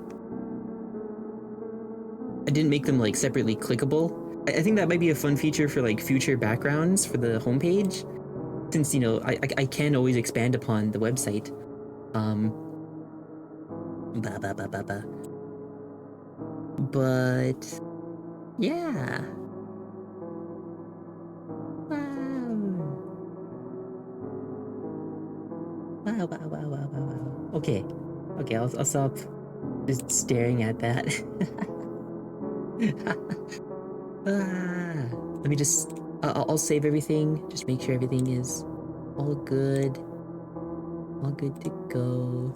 didn't make them like separately clickable. I think that might be a fun feature for like future backgrounds for the homepage, since you know I can always expand upon the website. Ba ba ba ba ba. But yeah. Wow. Wow, wow, wow, wow, wow, wow. Okay. Okay, I'll stop just staring at that. Ah, let me just I'll save everything. Just make sure everything is all good. All good to go.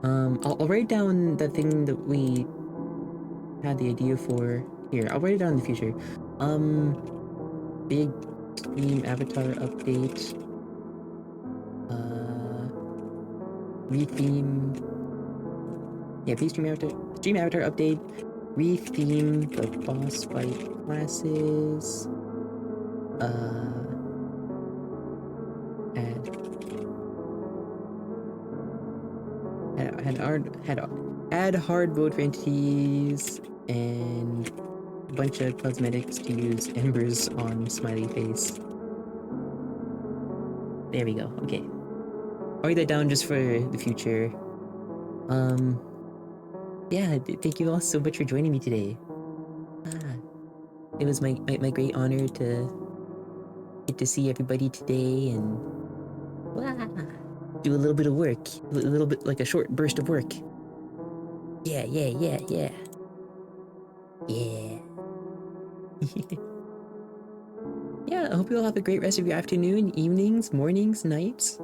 I'll write down the thing that we had the idea for here. I'll write it down in the future. Big Stream avatar update. Retheme. Yeah, big Stream avatar update. Retheme the boss fight classes. Add hard mode for entities and a bunch of cosmetics to use embers on smiley face. There we go. Okay. I'll write that down just for the future. Yeah, thank you all so much for joining me today. Ah, it was my great honor to get to see everybody today and do a little bit of work. A little bit like a short burst of work. Yeah, yeah, yeah, yeah. Yeah. Yeah, I hope you all have a great rest of your afternoon, evenings, mornings, nights,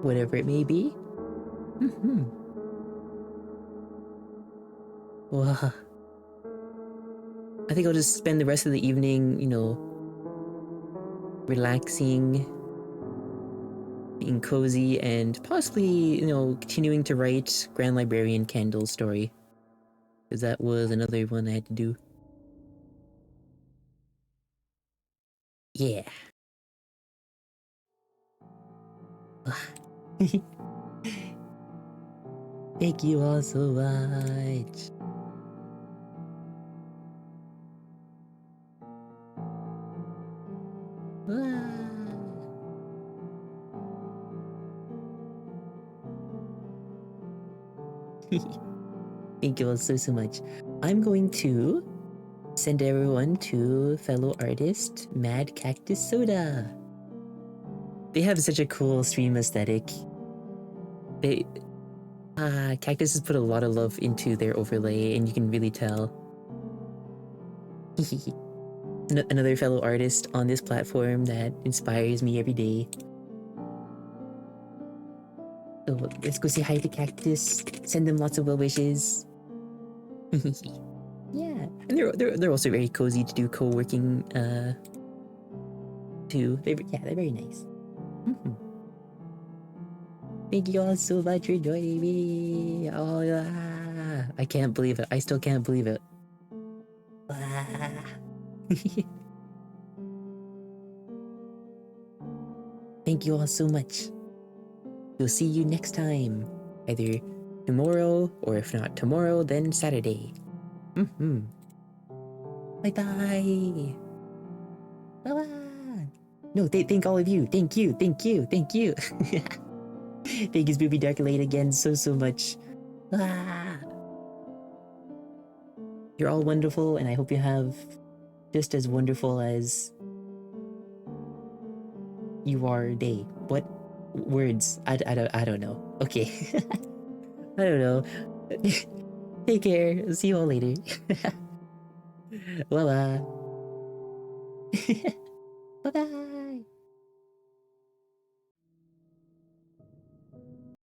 whatever it may be. Well, I think I'll just spend the rest of the evening, you know, relaxing, being cozy, and possibly, you know, continuing to write Grand Librarian Candle's story. Because that was another one I had to do. Yeah. Thank you all so much. Thank you all so much. I'm going to send everyone to fellow artist Mad Cactus Soda. They have such a cool stream aesthetic. They Cactus has put a lot of love into their overlay, and you can really tell. Another fellow artist on this platform that inspires me every day. So let's go say hi to Cactus. Send them lots of well wishes. Yeah, and they're also very cozy to do co-working too. They're very nice. Thank you all so much for joining me. Oh, I can't believe it. I still can't believe it. Thank you all so much. We'll see you next time. Either tomorrow, or if not tomorrow, then Saturday. Bye-bye. Bye-bye. No, thank all of you. Thank you. Thank you. Thank you. Thank you, Spoopy Dark Late again so much. You're all wonderful, and I hope you have just as wonderful as you are day. What words? I don't know. Okay. I don't know. Take care. See you all later. Bye-bye. Bye-bye.